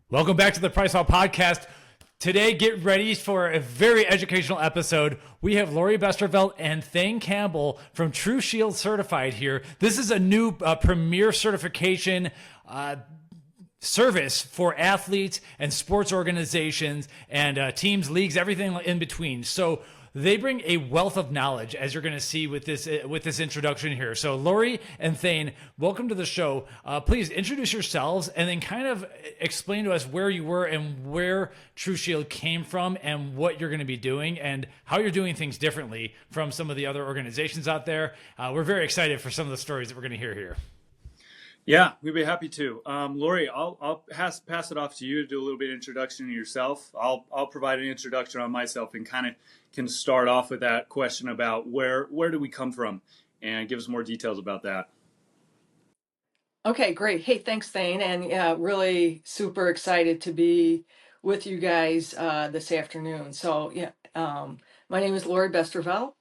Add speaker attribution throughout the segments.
Speaker 1: Welcome back to the PricePlow Podcast. Today, get ready for a very educational episode. We have Lori Bestervelt and Thane Campbell from TruShield Certified here. This is a new premier certification service for athletes and sports organizations and teams, leagues, everything in between. So they bring a wealth of knowledge, as you're going to see with this introduction here. So Lori and Thane, welcome to the show. Please introduce yourselves and then kind of explain to us where you were and where TruShield came from and what you're going to be doing and how you're doing things differently from some of the other organizations out there. We're very excited for some of the stories that we're going to hear here.
Speaker 2: Yeah, we'd be happy to. Lori, I'll pass it off to you to do a little bit of introduction to yourself. I'll provide an introduction on myself and kind of can start off with that question about where do we come from and give us more details about that.
Speaker 3: Okay, great. Hey, thanks, Thane. And really super excited to be with you guys this afternoon. So my name is Lori Bestervelt,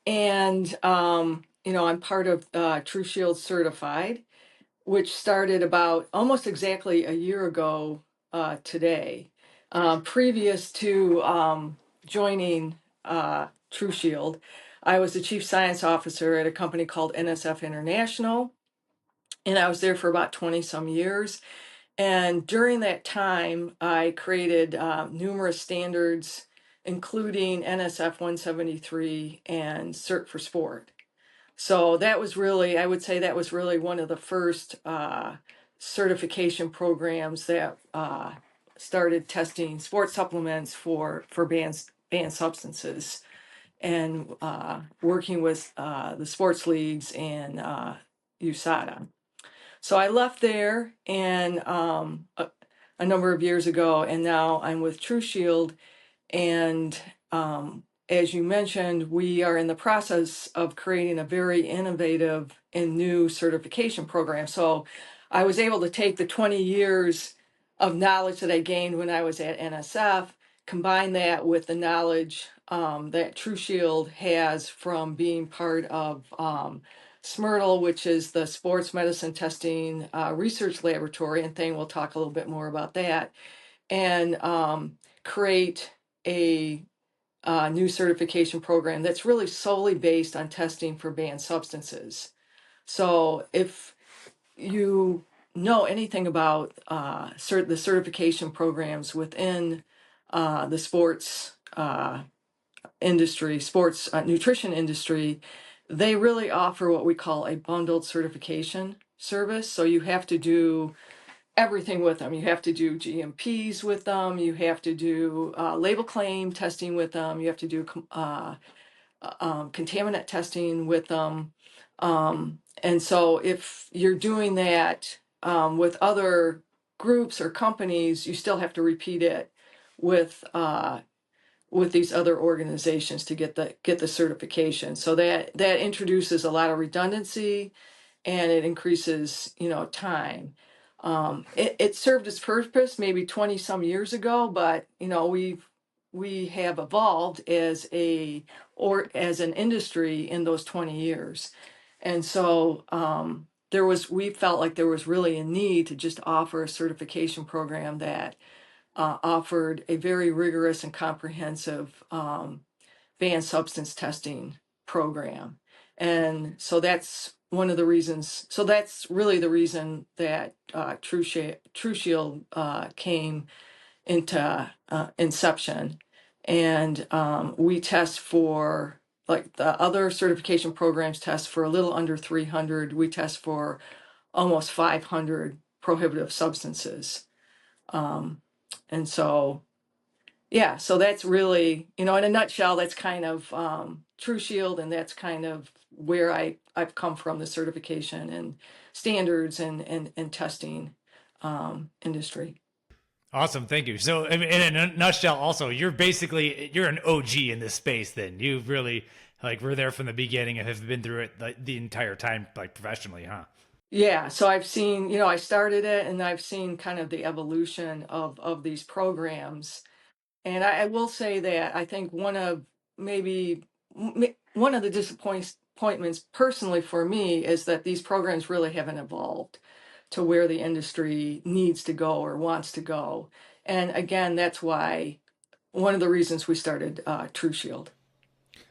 Speaker 3: and I'm part of TruShield Certified, which started about almost exactly a year ago today. Previous to joining TruShield, I was the Chief Science Officer at a company called NSF International, and I was there for about 20 some years. And during that time, I created numerous standards, including NSF 173 and Cert for Sport. So that was really, I would say that was really one of the first certification programs that started testing sports supplements for banned substances and working with the sports leagues and USADA. So I left there and a number of years ago, and now I'm with TruShield. And as you mentioned, we are in the process of creating a very innovative and new certification program. So I was able to take the 20 years of knowledge that I gained when I was at NSF, combine that with the knowledge that TruShield has from being part of SMRTL, which is the Sports Medicine Testing Research Laboratory, and Thane will talk a little bit more about that, and create a new certification program that's really solely based on testing for banned substances. So if you know anything about the certification programs within the sports industry, sports nutrition industry, they really offer what we call a bundled certification service. So you have to do everything with them. You have to do GMPs with them. You have to do label claim testing with them. You have to do contaminant testing with them. And so if you're doing that with other groups or companies, you still have to repeat it with these other organizations to get the certification. So that introduces a lot of redundancy, and it increases time. It served its purpose maybe 20 some years ago, but we have evolved as an industry in those 20 years. And so we felt like there was really a need to just offer a certification program that offered a very rigorous and comprehensive banned substance testing program. And so that's one of the reasons. So that's really the reason that TruShield came into inception. And we test for, like the other certification programs test for a little under 300. We test for almost 500 prohibitive substances. And so, yeah, so that's really, in a nutshell, that's kind of TruShield, and that's kind of where I've come from, the certification and standards and testing industry.
Speaker 1: Awesome. Thank you. So in a nutshell, also, you're an OG in this space then. You've really were there from the beginning and have been through it the entire time, professionally, huh?
Speaker 3: Yeah, so I've seen, I started it, and I've seen kind of the evolution of these programs. And I will say that I think one of the disappointments personally for me is that these programs really haven't evolved. to where the industry needs to go or wants to go. And again, that's why one of the reasons we started TruShield.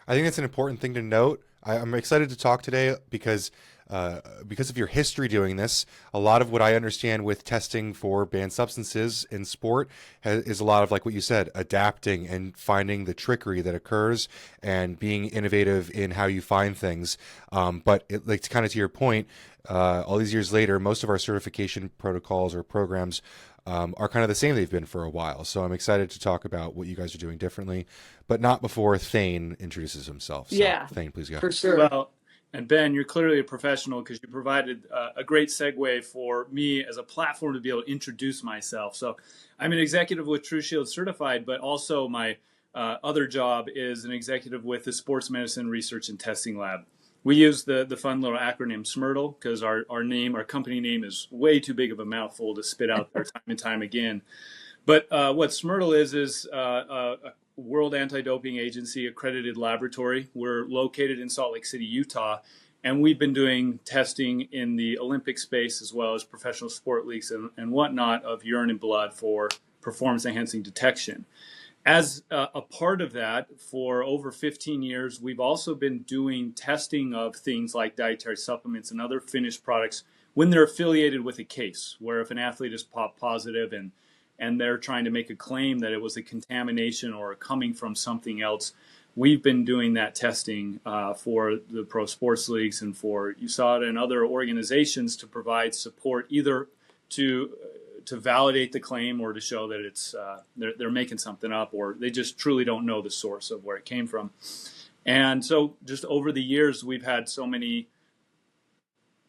Speaker 4: I think that's an important thing to note. I'm excited to talk today because of your history doing this. A lot of what I understand with testing for banned substances in sport is a lot of, like what you said, adapting and finding the trickery that occurs and being innovative in how you find things. But like kind of to your point, all these years later, most of our certification protocols or programs are kind of the same they've been for a while. So I'm excited to talk about what you guys are doing differently, but not before Thane introduces himself. So,
Speaker 3: Yeah,
Speaker 4: Thane, please go.
Speaker 3: for sure.
Speaker 2: Well, and Ben, you're clearly a professional because you provided a great segue for me as a platform to be able to introduce myself. So I'm an executive with TruShield Certified, but also my other job is an executive with the Sports Medicine Research and Testing Lab. We use the fun little acronym SMRTL because our company name is way too big of a mouthful to spit out there time and time again. But what SMRTL is a World Anti-Doping Agency accredited laboratory. We're located in Salt Lake City, Utah, and we've been doing testing in the Olympic space as well as professional sport leagues and whatnot of urine and blood for performance-enhancing detection. As a part of that, for over 15 years, we've also been doing testing of things like dietary supplements and other finished products when they're affiliated with a case, where if an athlete is positive and they're trying to make a claim that it was a contamination or coming from something else, we've been doing that testing for the pro sports leagues and for USADA and other organizations to provide support either to validate the claim or to show that it's they're making something up or they just truly don't know the source of where it came from. And so just over the years, we've had so many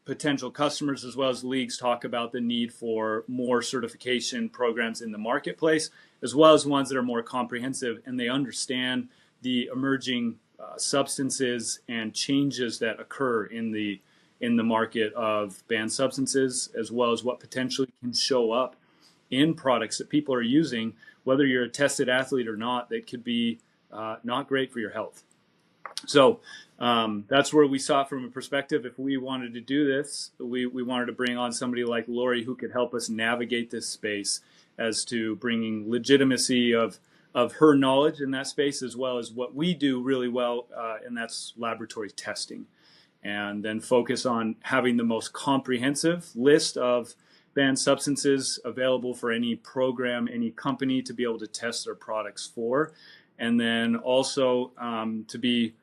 Speaker 2: potential customers as well as leagues talk about the need for more certification programs in the marketplace, as well as ones that are more comprehensive and they understand the emerging substances and changes that occur in the market of banned substances, as well as what potentially can show up in products that people are using, whether you're a tested athlete or not, that could be not great for your health. So that's where we saw it from a perspective. If we wanted to do this, we wanted to bring on somebody like Lori who could help us navigate this space as to bringing legitimacy of her knowledge in that space, as well as what we do really well, and that's laboratory testing. And then focus on having the most comprehensive list of banned substances available for any program, any company to be able to test their products for. And then also to be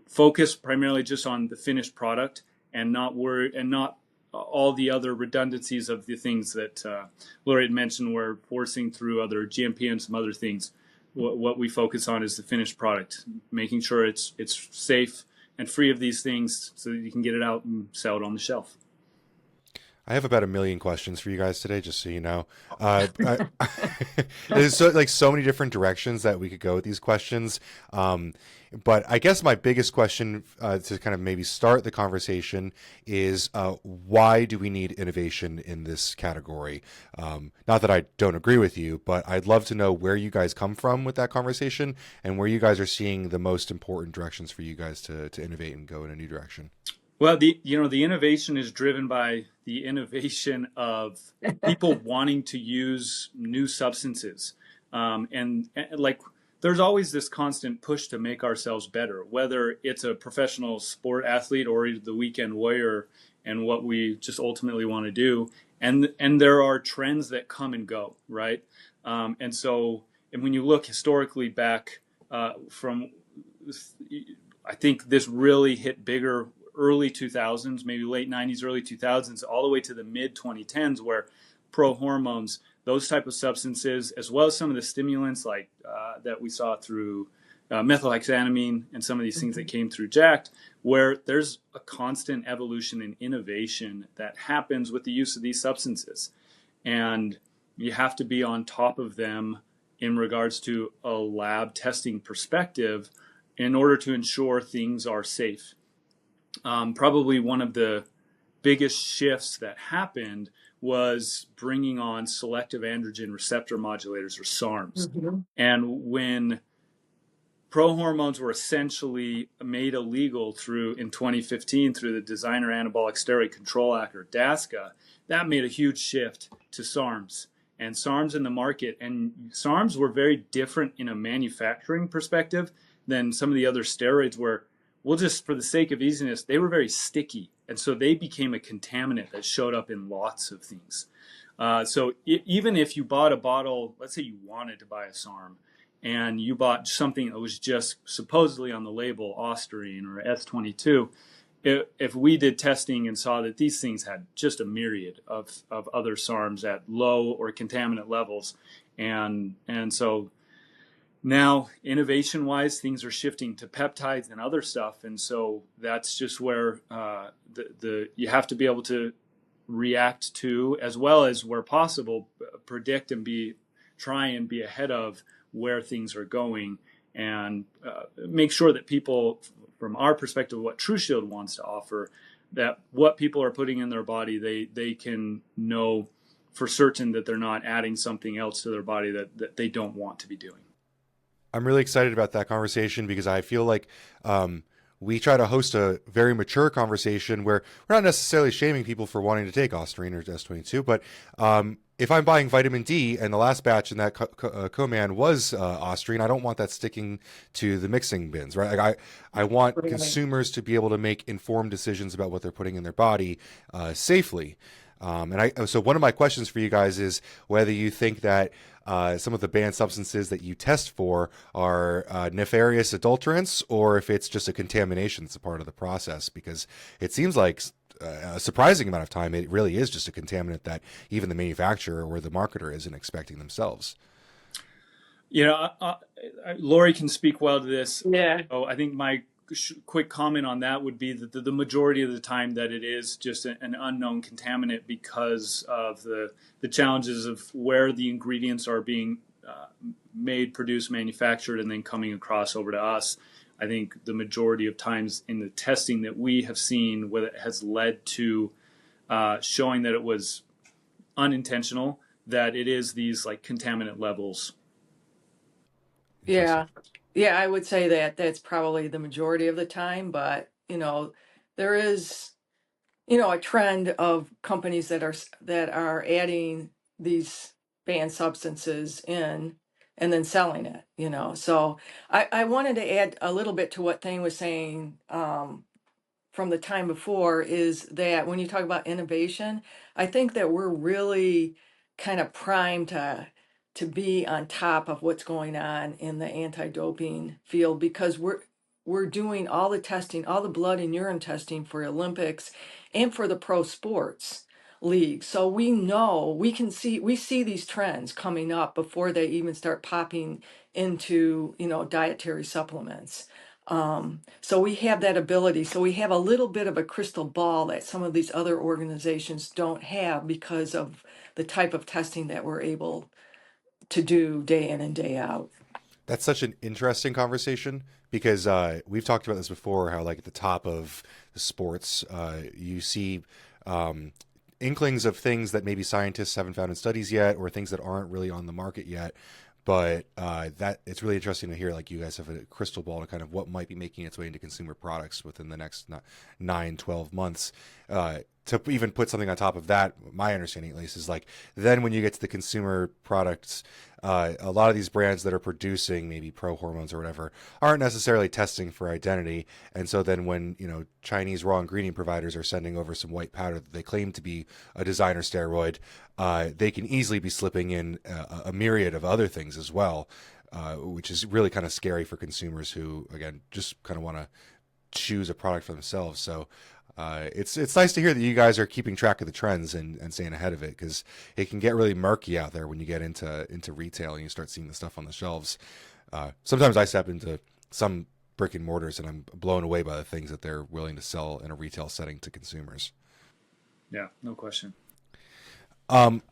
Speaker 2: focused primarily just on the finished product and not worry and not all the other redundancies of the things that Lori had mentioned. We're forcing through other GMP and some other things. What we focus on is the finished product, making sure it's safe and free of these things so that you can get it out and sell it on the shelf.
Speaker 4: I have about 1 million questions for you guys today, just so you know. There's so many different directions that we could go with these questions. But I guess my biggest question to kind of maybe start the conversation is why do we need innovation in this category? Not that I don't agree with you, but I'd love to know where you guys come from with that conversation and where you guys are seeing the most important directions for you guys to innovate and go in a new direction.
Speaker 2: Well, the innovation is driven by the innovation of people wanting to use new substances, and like there's always this constant push to make ourselves better, whether it's a professional sport athlete or the weekend warrior, and what we just ultimately want to do. And there are trends that come and go, right? And when you look historically back from, I think this really hit bigger early 2000s, maybe late 90s, early 2000s, all the way to the mid 2010s, where prohormones, those type of substances, as well as some of the stimulants like that we saw through methylhexanamine and some of these things that came through JACT, where there's a constant evolution and innovation that happens with the use of these substances. And you have to be on top of them in regards to a lab testing perspective in order to ensure things are safe. Probably one of the biggest shifts that happened was bringing on selective androgen receptor modulators, or SARMs. Mm-hmm. And when prohormones were essentially made illegal in 2015 through the Designer Anabolic Steroid Control Act, or DASCA. That made a huge shift to SARMs and SARMs in the market. And SARMs were very different in a manufacturing perspective than some of the other steroids, where we'll just, for the sake of easiness, they were very sticky. And so they became a contaminant that showed up in lots of things. So even if you bought a bottle, let's say you wanted to buy a SARM, and you bought something that was just supposedly on the label Ostarine or S22, if we did testing and saw that these things had just a myriad of other SARMs at low or contaminant levels. And so now, innovation-wise, things are shifting to peptides and other stuff. And so that's just where you have to be able to react to, as well as where possible, predict and try and be ahead of where things are going, and make sure that people, from our perspective, what TruShield wants to offer, that what people are putting in their body, they can know for certain that they're not adding something else to their body that they don't want to be doing.
Speaker 4: I'm really excited about that conversation, because I feel like we try to host a very mature conversation where we're not necessarily shaming people for wanting to take Ostarine or S22, but if I'm buying vitamin D and the last batch in that co-man was Ostarine, I don't want that sticking to the mixing bins, right? Like I want consumers to be able to make informed decisions about what they're putting in their body safely. So one of my questions for you guys is whether you think that some of the banned substances that you test for are nefarious adulterants, or if it's just a contamination that's a part of the process, because it seems like a surprising amount of time it really is just a contaminant that even the manufacturer or the marketer isn't expecting themselves.
Speaker 2: Lori can speak well to this.
Speaker 3: Yeah.
Speaker 2: So I think my quick comment on that would be that the majority of the time that it is just an unknown contaminant, because of the challenges of where the ingredients are being made, produced, manufactured, and then coming across over to us. I think the majority of times in the testing that we have seen, whether it has led to showing that it was unintentional, that it is these like contaminant levels.
Speaker 3: Yeah. Yeah, I would say that that's probably the majority of the time, but there is a trend of companies that are adding these banned substances in and then selling it, So I wanted to add a little bit to what Thane was saying from the time before, is that when you talk about innovation, I think that we're really kind of primed to be on top of what's going on in the anti-doping field, because we're doing all the testing, all the blood and urine testing for Olympics and for the pro sports league. So we know, we see these trends coming up before they even start popping into, dietary supplements. So we have that ability. So we have a little bit of a crystal ball that some of these other organizations don't have, because of the type of testing that we're able to do day in and day out.
Speaker 4: That's such an interesting conversation, because we've talked about this before, how like at the top of the sports, you see inklings of things that maybe scientists haven't found in studies yet, or things that aren't really on the market yet. But that it's really interesting to hear, like, you guys have a crystal ball to kind of what might be making its way into consumer products within the next 9-12 months. To even put something on top of that, my understanding at least, is like, then when you get to the consumer products, a lot of these brands that are producing maybe prohormones or whatever aren't necessarily testing for identity. And so then when, Chinese raw ingredient providers are sending over some white powder that they claim to be a designer steroid, they can easily be slipping in a myriad of other things as well, which is really kind of scary for consumers who, again, just kind of want to choose a product for themselves. So it's nice to hear that you guys are keeping track of the trends and staying ahead of it, because it can get really murky out there when you get into retail and you start seeing the stuff on the shelves. Sometimes I step into some brick and mortars and I'm blown away by the things that they're willing to sell in a retail setting to consumers.
Speaker 2: Yeah, no question.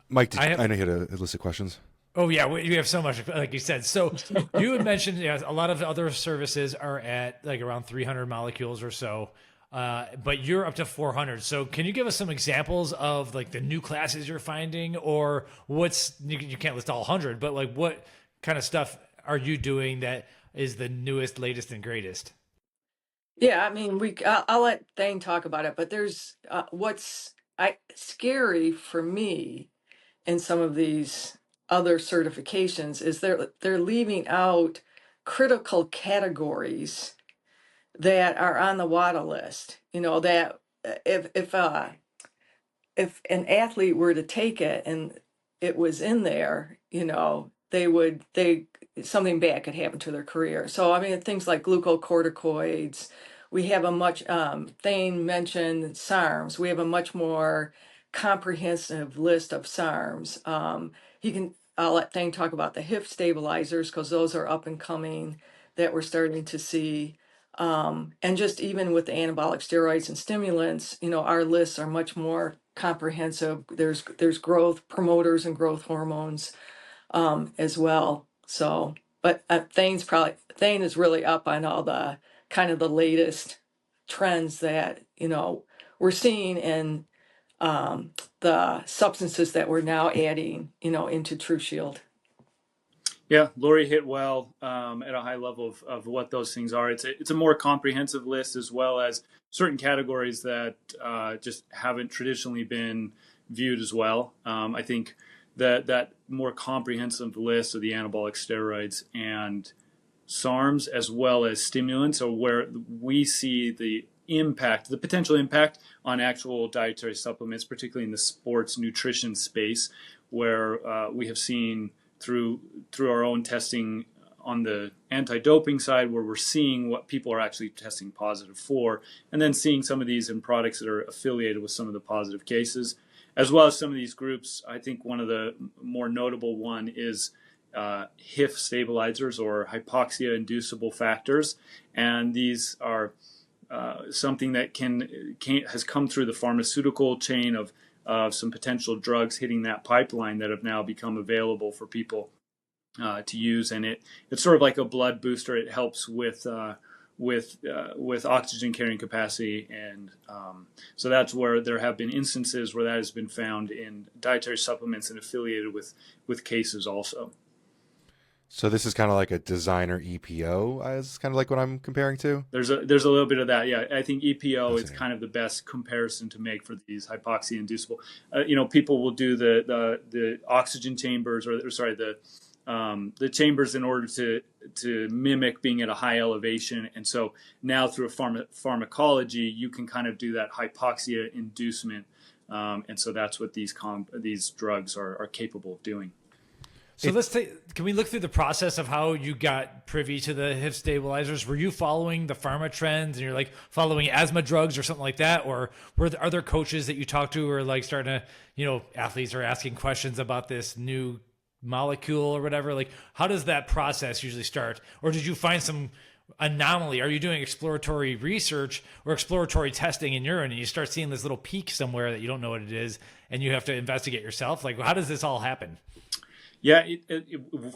Speaker 4: Mike, I know you had a list of questions.
Speaker 1: Oh yeah, you have so much, like you said. So you had mentioned, a lot of other services are at like around 300 molecules or so. But you're up to 400. So can you give us some examples of like the new classes you're finding, or you can't list all 100, but like what kind of stuff are you doing that is the newest, latest, and greatest?
Speaker 3: Yeah, I mean, I'll let Thane talk about it, but there's what's scary for me in some of these other certifications is they're leaving out critical categories that are on the WADA list. You know, that if an athlete were to take it and it was in there, you know, they something bad could happen to their career. So I mean, things like glucocorticoids, we have a much Thane mentioned SARMs. We have a much more comprehensive list of SARMs. I'll let Thane talk about the HIF stabilizers because those are up and coming that we're starting to see. And just even with the anabolic steroids and stimulants, you know, our lists are much more comprehensive. There's growth promoters and growth hormones as well. So, but Thane is really up on all the kind of the latest trends that, you know, we're seeing in the substances that we're now adding, you know, into TruShield.
Speaker 2: Yeah, Lori hit well at a high level of what those things are. It's a more comprehensive list, as well as certain categories that just haven't traditionally been viewed as well. I think that more comprehensive list of the anabolic steroids and SARMs, as well as stimulants, are where we see the potential impact on actual dietary supplements, particularly in the sports nutrition space, where we have seen through our own testing on the anti-doping side, where we're seeing what people are actually testing positive for, and then seeing some of these in products that are affiliated with some of the positive cases, as well as some of these groups. I think one of the more notable one is HIF stabilizers, or hypoxia-inducible factors, and these are something that has come through the pharmaceutical chain of some potential drugs hitting that pipeline that have now become available for people to use, and it's sort of like a blood booster. It helps with oxygen carrying capacity, and so that's where there have been instances where that has been found in dietary supplements and affiliated with cases also.
Speaker 4: So this is kind of like a designer EPO, is kind of like what I'm comparing to.
Speaker 2: There's a little bit of that, yeah. I think EPO is kind of the best comparison to make for these hypoxia inducible. People will do the oxygen chambers, or sorry, the chambers in order to mimic being at a high elevation, and so now through a pharmacology, you can kind of do that hypoxia inducement, and so that's what these drugs are capable of doing.
Speaker 1: So can we look through the process of how you got privy to the HIF stabilizers? Were you following the pharma trends and you're like following asthma drugs or something like that? Or are there coaches that you talk to who are like starting to, athletes are asking questions about this new molecule or whatever? Like, how does that process usually start? Or did you find some anomaly? Are you doing exploratory research or exploratory testing in urine and you start seeing this little peak somewhere that you don't know what it is and you have to investigate yourself? Like, how does this all happen?
Speaker 2: Yeah,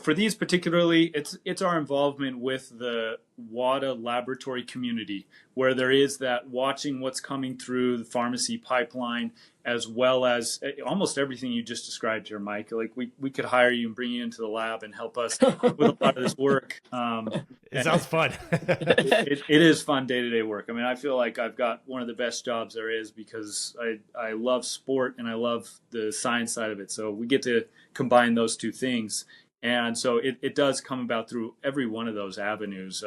Speaker 2: for these particularly, it's our involvement with the WADA laboratory community, where there is that watching what's coming through the pharmacy pipeline, as well as almost everything you just described here, Mike. Like we could hire you and bring you into the lab and help us with a lot of this work.
Speaker 1: It sounds fun.
Speaker 2: It is fun day-to-day work. I mean, I feel like I've got one of the best jobs there is, because I love sport and I love the science side of it. So we get to combine those two things. And so it does come about through every one of those avenues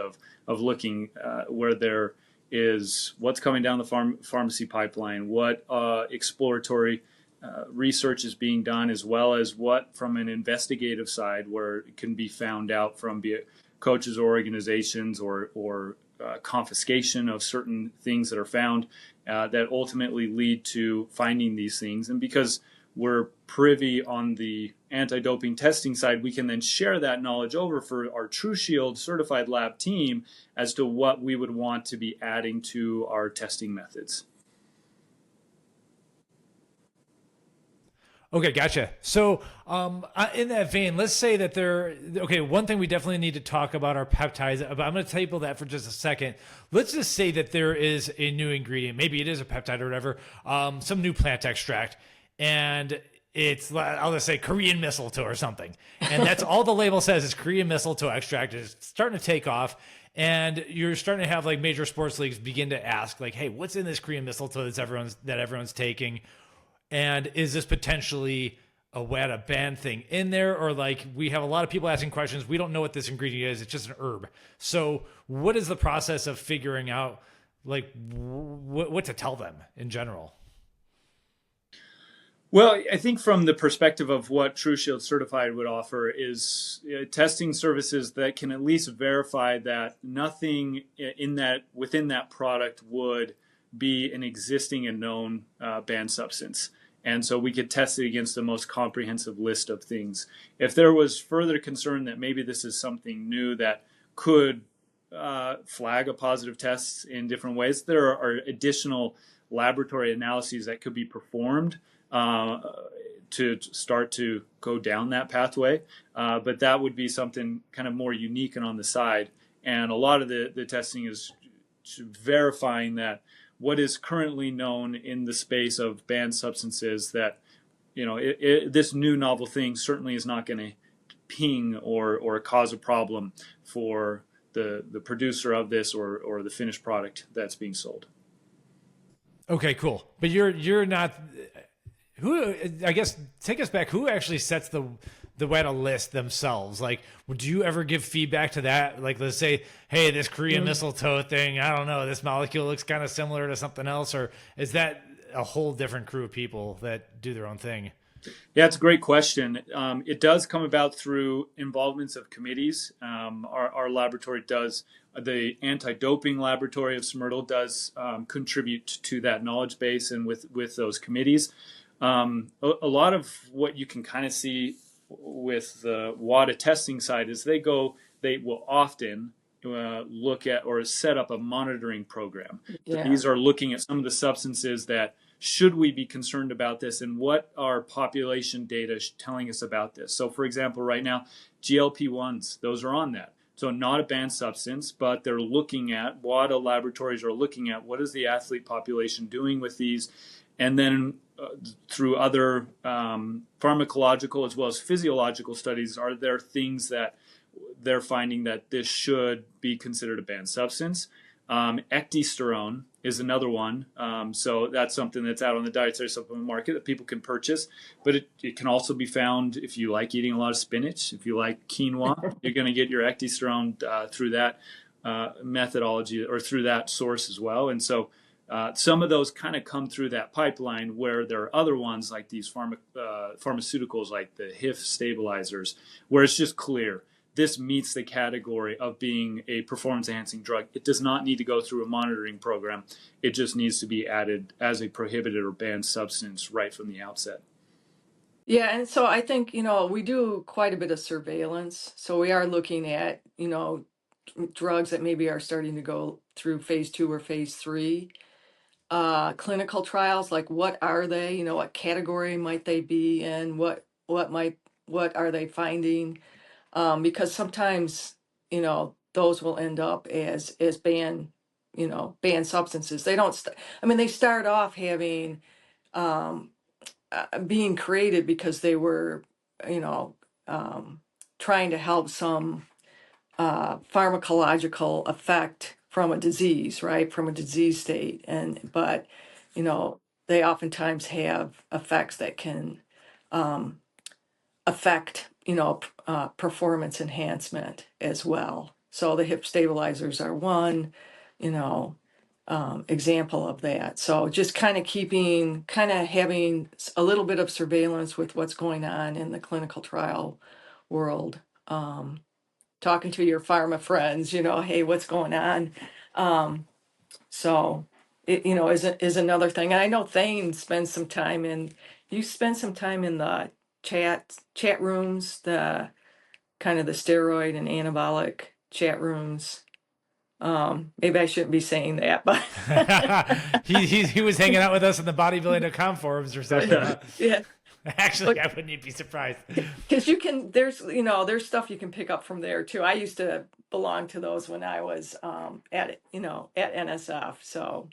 Speaker 2: of looking where there is what's coming down the pharmacy pipeline, what exploratory research is being done, as well as what from an investigative side, where it can be found out from be it coaches or organizations or confiscation of certain things that are found that ultimately lead to finding these things. And because we're privy on the anti-doping testing side, we can then share that knowledge over for our TruShield certified lab team as to what we would want to be adding to our testing methods.
Speaker 1: Okay, gotcha. So in that vein, let's say that one thing we definitely need to talk about are peptides, but I'm going to table that for just a second. Let's just say that there is a new ingredient, maybe it is a peptide or whatever, some new plant extract, and I'll just say Korean mistletoe or something. And that's all the label says is Korean mistletoe extract. It's starting to take off. And you're starting to have like major sports leagues begin to ask like, hey, what's in this Korean mistletoe that everyone's taking? And is this potentially a WADA ban thing in there? Or like we have a lot of people asking questions. We don't know what this ingredient is. It's just an herb. So what is the process of figuring out like what to tell them in general?
Speaker 2: Well, I think from the perspective of what TruShield Certified would offer is testing services that can at least verify that nothing within that product would be an existing and known banned substance. And so we could test it against the most comprehensive list of things. If there was further concern that maybe this is something new that could flag a positive test in different ways, there are additional laboratory analyses that could be performed to start to go down that pathway. But that would be something kind of more unique and on the side. And a lot of the testing is verifying that what is currently known in the space of banned substances, that, you know, this new novel thing certainly is not going to ping or cause a problem for the producer of this or the finished product that's being sold.
Speaker 1: Okay, cool. But you're not... Who, I guess, take us back. Who actually sets the WADA list themselves? Like, would you ever give feedback to that? Like, let's say, hey, this Korean mistletoe thing, I don't know, this molecule looks kind of similar to something else, or is that a whole different crew of people that do their own thing?
Speaker 2: Yeah, it's a great question. It does come about through involvements of committees. Our laboratory does, the anti-doping laboratory of SMRTL does contribute to that knowledge base and with those committees. A lot of what you can kind of see with the WADA testing side is they will often look at or set up a monitoring program.
Speaker 3: Yeah.
Speaker 2: So these are looking at some of the substances that should we be concerned about this and what are population data telling us about this. So for example, right now, GLP-1s, those are on that. So not a banned substance, but they're looking at, WADA laboratories are looking at what is the athlete population doing with these. And then through other pharmacological as well as physiological studies, are there things that they're finding that this should be considered a banned substance? Ecdysterone is another one. So that's something that's out on the dietary supplement market that people can purchase. But it can also be found if you like eating a lot of spinach, if you like quinoa, you're going to get your ecdysterone through that methodology or through that source as well. And so some of those kind of come through that pipeline, where there are other ones like these pharmaceuticals like the HIF stabilizers, where it's just clear this meets the category of being a performance-enhancing drug. It does not need to go through a monitoring program. It just needs to be added as a prohibited or banned substance right from the outset.
Speaker 3: Yeah, and so I think, we do quite a bit of surveillance. So we are looking at, drugs that maybe are starting to go through phase 2 or phase 3. Clinical trials, like what are they? What category might they be in? What are they finding? Because sometimes, those will end up as banned substances. They don't. They start off having being created because they were, trying to help some pharmacological effect from a disease, right? From a disease state. But they oftentimes have effects that can affect, performance enhancement as well. So the hip stabilizers are one, example of that. So just kind of having a little bit of surveillance with what's going on in the clinical trial world. Talking to your pharma friends, hey, what's going on? So it, is another thing. And I know Thane spends some time in the chat rooms, the kind of the steroid and anabolic chat rooms. Maybe I shouldn't be saying that, but
Speaker 1: he was hanging out with us in the bodybuilding.com forums or something.
Speaker 3: Yeah.
Speaker 1: Actually, I wouldn't be surprised.
Speaker 3: Because there's stuff you can pick up from there too. I used to belong to those when I was at NSF. So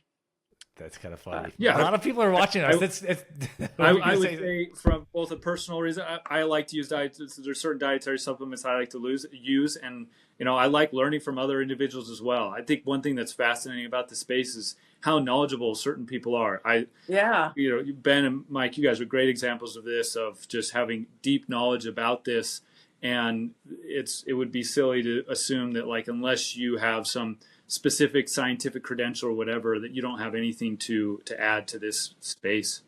Speaker 1: That's kind of funny.
Speaker 2: Yeah.
Speaker 1: A lot of people are watching us.
Speaker 2: I would say from both a personal reason, I like to use diets. There's certain dietary supplements I like to use, and I like learning from other individuals as well. I think one thing that's fascinating about the space is how knowledgeable certain people are. Ben and Mike, you guys are great examples of this, of just having deep knowledge about this, and it would be silly to assume that, like, unless you have some specific scientific credential or whatever, that you don't have anything to add to this space.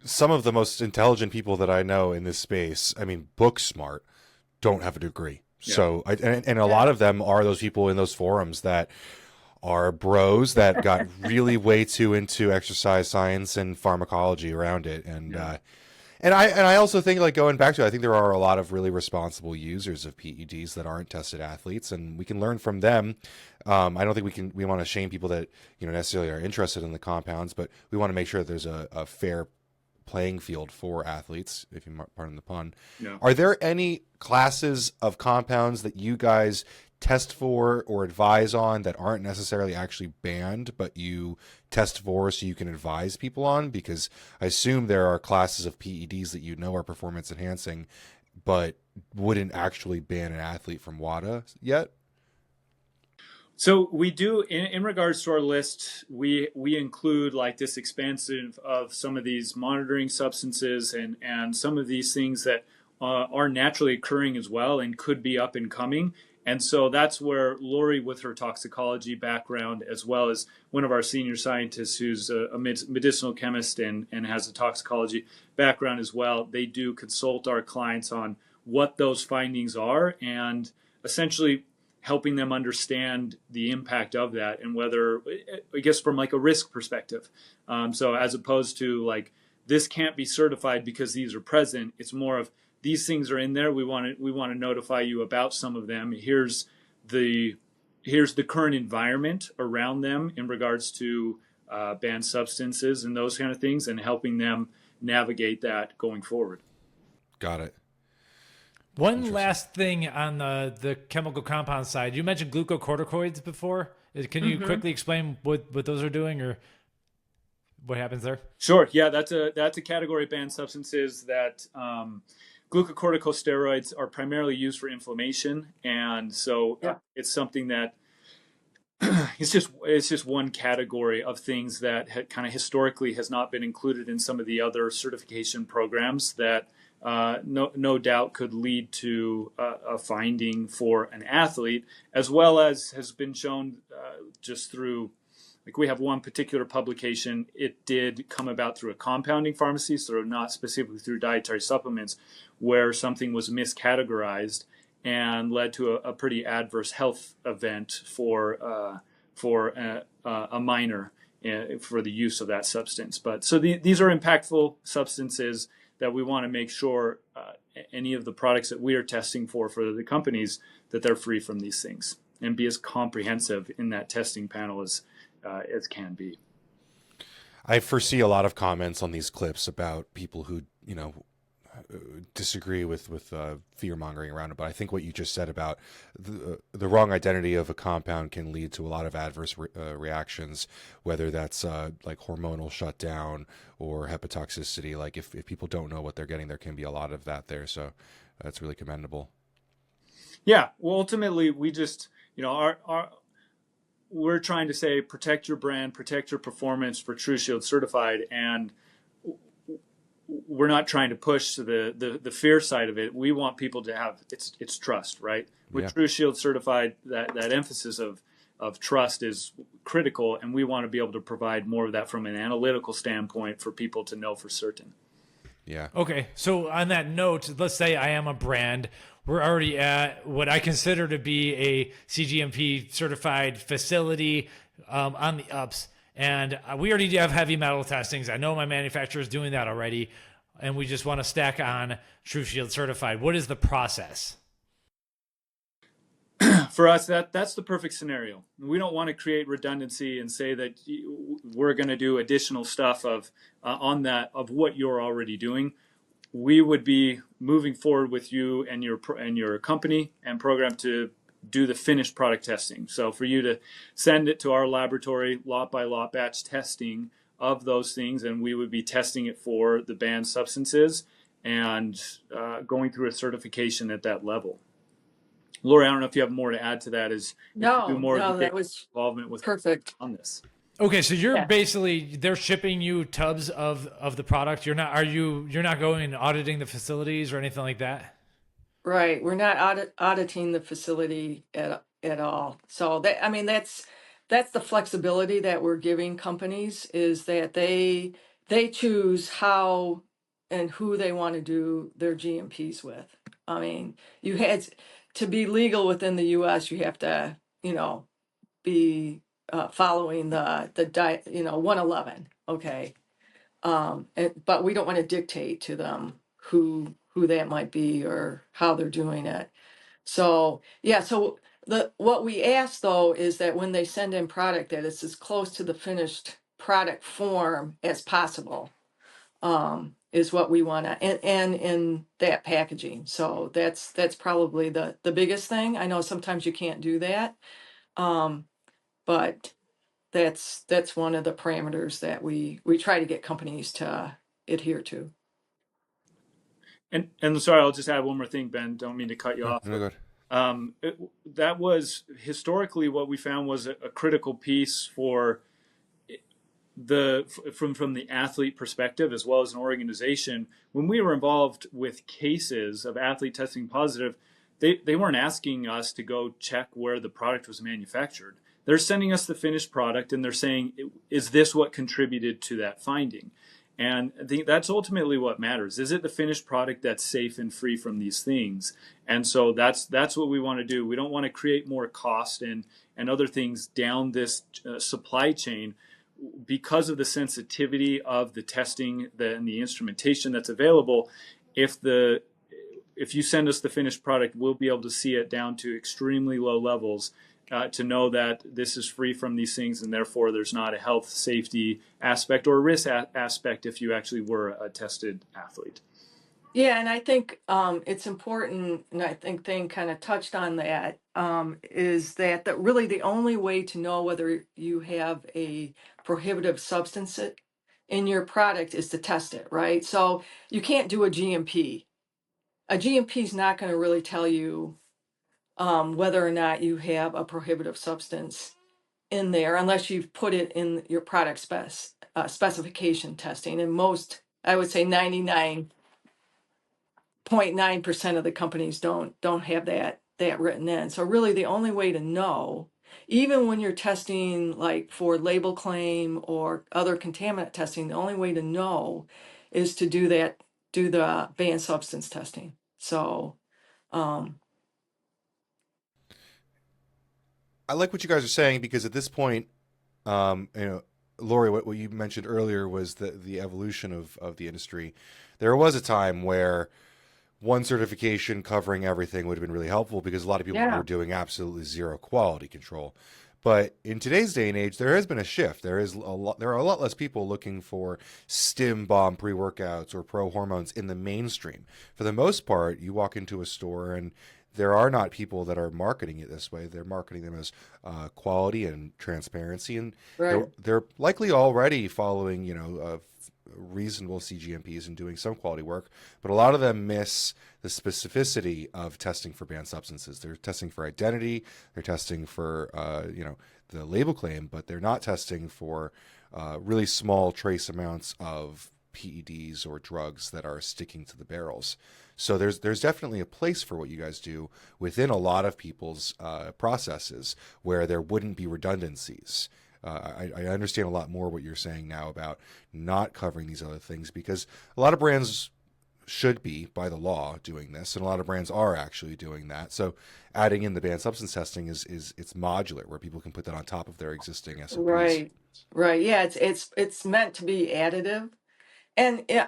Speaker 4: Some of the most intelligent people that I know in this space, I mean, book smart, don't have a degree. Yeah. So, a lot of them are those people in those forums that are bros that got really way too into exercise science and pharmacology around it. And I also think, like, going back to it, I think there are a lot of really responsible users of PEDs that aren't tested athletes, and we can learn from them. I don't think we want to shame people that necessarily are interested in the compounds, but we want to make sure that there's a fair playing field for athletes, if you pardon the pun. Yeah. Are there any classes of compounds that you guys test for or advise on that aren't necessarily actually banned, but you test for so you can advise people on? Because I assume there are classes of PEDs that are performance enhancing, but wouldn't actually ban an athlete from WADA yet.
Speaker 2: So we do, in regards to our list, we include, like, this expansive of some of these monitoring substances and some of these things that are naturally occurring as well and could be up and coming. And so that's where Lori, with her toxicology background, as well as one of our senior scientists who's a medicinal chemist and has a toxicology background as well, they do consult our clients on what those findings are and essentially helping them understand the impact of that and whether, I guess, from, like, a risk perspective. So as opposed to, like, this can't be certified because these are present, it's more of, these things are in there. We want to notify you about some of them. Here's the current environment around them in regards to banned substances and those kind of things, and helping them navigate that going forward.
Speaker 4: Got it.
Speaker 1: One last thing on the chemical compound side. You mentioned glucocorticoids before. Can you quickly explain what those are doing or what happens there?
Speaker 2: Sure. Yeah, that's a category of banned substances that glucocorticosteroids are primarily used for inflammation, and so it's something that it's just one category of things that kind of historically has not been included in some of the other certification programs that no doubt could lead to a finding for an athlete, as well as has been shown just through, like, we have one particular publication. It did come about through a compounding pharmacy, so not specifically through dietary supplements, where something was miscategorized and led to a pretty adverse health event for a minor for the use of that substance. But so these are impactful substances that we want to make sure any of the products that we are testing for the companies, that they're free from these things and be as comprehensive in that testing panel as can be.
Speaker 4: I foresee a lot of comments on these clips about people who, disagree with fear mongering around it. But I think what you just said about the wrong identity of a compound can lead to a lot of adverse reactions, whether that's like hormonal shutdown or hepatotoxicity. Like if people don't know what they're getting, there can be a lot of that there. So that's really commendable.
Speaker 2: Yeah. Well, ultimately, we just, we're trying to say, protect your brand, protect your performance for TruShield Certified, and we're not trying to push the fear side of it. We want people to have it's trust, right? With TruShield Certified, that emphasis of trust is critical, and we want to be able to provide more of that from an analytical standpoint for people to know for certain.
Speaker 4: Yeah.
Speaker 1: Okay. So on that note, let's say I am a brand. We're already at what I consider to be a CGMP certified facility on the ups. And we already have heavy metal testings. I know my manufacturer is doing that already. And we just want to stack on TruShield Certified. What is the process?
Speaker 2: For us, that's the perfect scenario. We don't want to create redundancy and say that we're going to do additional stuff of what you're already doing. We would be moving forward with you and your company and program to do the finished product testing. So for you to send it to our laboratory, lot by lot batch testing of those things, and we would be testing it for the banned substances and going through a certification at that level. Lori, I don't know if you have more to add to that as you do more of the
Speaker 3: that was
Speaker 2: involvement with
Speaker 3: perfect.
Speaker 2: on this.
Speaker 1: Okay, so you're
Speaker 3: Yeah.
Speaker 1: basically they're shipping you tubs of the product. You're not going and auditing the facilities or anything like that.
Speaker 3: Right. We're not auditing the facility at all. So that's the flexibility that we're giving companies, is that they choose how and who they want to do their GMPs with. I mean, you had to be legal within the US, you have to, be following the 111. Okay. But we don't want to dictate to them who that might be or how they're doing it. So yeah, so what we ask though is that when they send in product, that it's as close to the finished product form as possible, is what we want to, and in that packaging. So that's probably the biggest thing. I know sometimes you can't do that, but that's one of the parameters that we try to get companies to adhere to.
Speaker 2: And sorry, I'll just add one more thing, Ben. Don't mean to cut you off.
Speaker 4: No, go ahead.
Speaker 2: That was historically what we found was a critical piece for from the athlete perspective, as well as an organization. When we were involved with cases of athlete testing positive, they weren't asking us to go check where the product was manufactured. They're sending us the finished product and they're saying, is this what contributed to that finding? And I think that's ultimately what matters. Is it the finished product that's safe and free from these things? And so that's what we want to do. We don't want to create more cost and other things down this supply chain because of the sensitivity of the testing and the instrumentation that's available. If you send us the finished product, we'll be able to see it down to extremely low levels to know that this is free from these things, and therefore there's not a health safety aspect or risk aspect if you actually were a tested athlete.
Speaker 3: Yeah, and I think it's important, and I think Thane kind of touched on that, is that really the only way to know whether you have a prohibitive substance in your product is to test it, right? So you can't do a GMP. A GMP is not going to really tell you whether or not you have a prohibitive substance in there, unless you've put it in your product specification testing. And most, I would say 99.9% of the companies don't have that written in. So really the only way to know, even when you're testing like for label claim or other contaminant testing, the only way to know is to do the banned substance testing. So
Speaker 4: I like what you guys are saying, because at this point, Lori, what you mentioned earlier was the evolution of the industry. There was a time where one certification covering everything would have been really helpful, because a lot of people were doing absolutely zero quality control. But in today's day and age, there has been a shift. There are a lot less people looking for stim bomb pre-workouts or pro hormones in the mainstream. For the most part, you walk into a store and there are not people that are marketing it this way. They're marketing them as quality and transparency, and they're likely already following, reasonable CGMPs and doing some quality work. But a lot of them miss the specificity of testing for banned substances. They're testing for identity. They're testing for the label claim, but they're not testing for really small trace amounts of PEDs or drugs that are sticking to the barrels. So there's definitely a place for what you guys do within a lot of people's processes where there wouldn't be redundancies. I understand a lot more what you're saying now about not covering these other things, because a lot of brands should be, by the law, doing this, and a lot of brands are actually doing that. So adding in the banned substance testing is it's modular, where people can put that on top of their existing SOPs.
Speaker 3: Right. Yeah, it's meant to be additive. And yeah,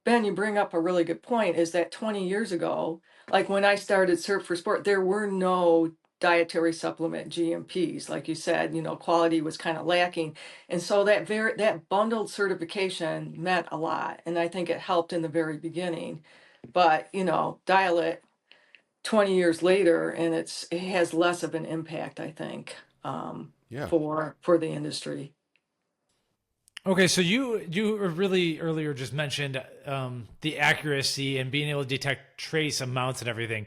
Speaker 3: Ben, you bring up a really good point, is that 20 years ago, like when I started Cert for Sport, there were no dietary supplement GMPs. Like you said, quality was kind of lacking. And so that bundled certification meant a lot. And I think it helped in the very beginning. But, dial it 20 years later, and it has less of an impact, I think,
Speaker 4: Yeah.
Speaker 3: for the industry.
Speaker 1: Okay, so you really earlier just mentioned the accuracy and being able to detect trace amounts and everything.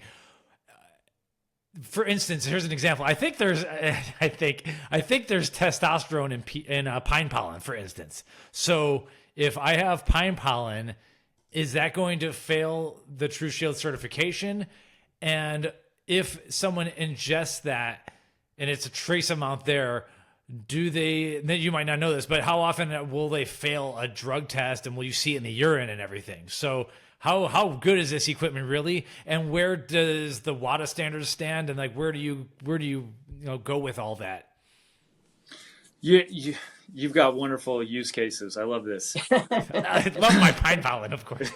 Speaker 1: For instance, here's an example. I think there's testosterone in pine pollen, for instance. So if I have pine pollen, is that going to fail the TruShield certification? And if someone ingests that and it's a trace amount there, you might not know this, but how often will they fail a drug test, and will you see it in the urine and everything? So how good is this equipment really? And where does the WADA standards stand? And like, where do you go with all that?
Speaker 2: You've got wonderful use cases. I love this.
Speaker 1: I love my pine pollen, of course.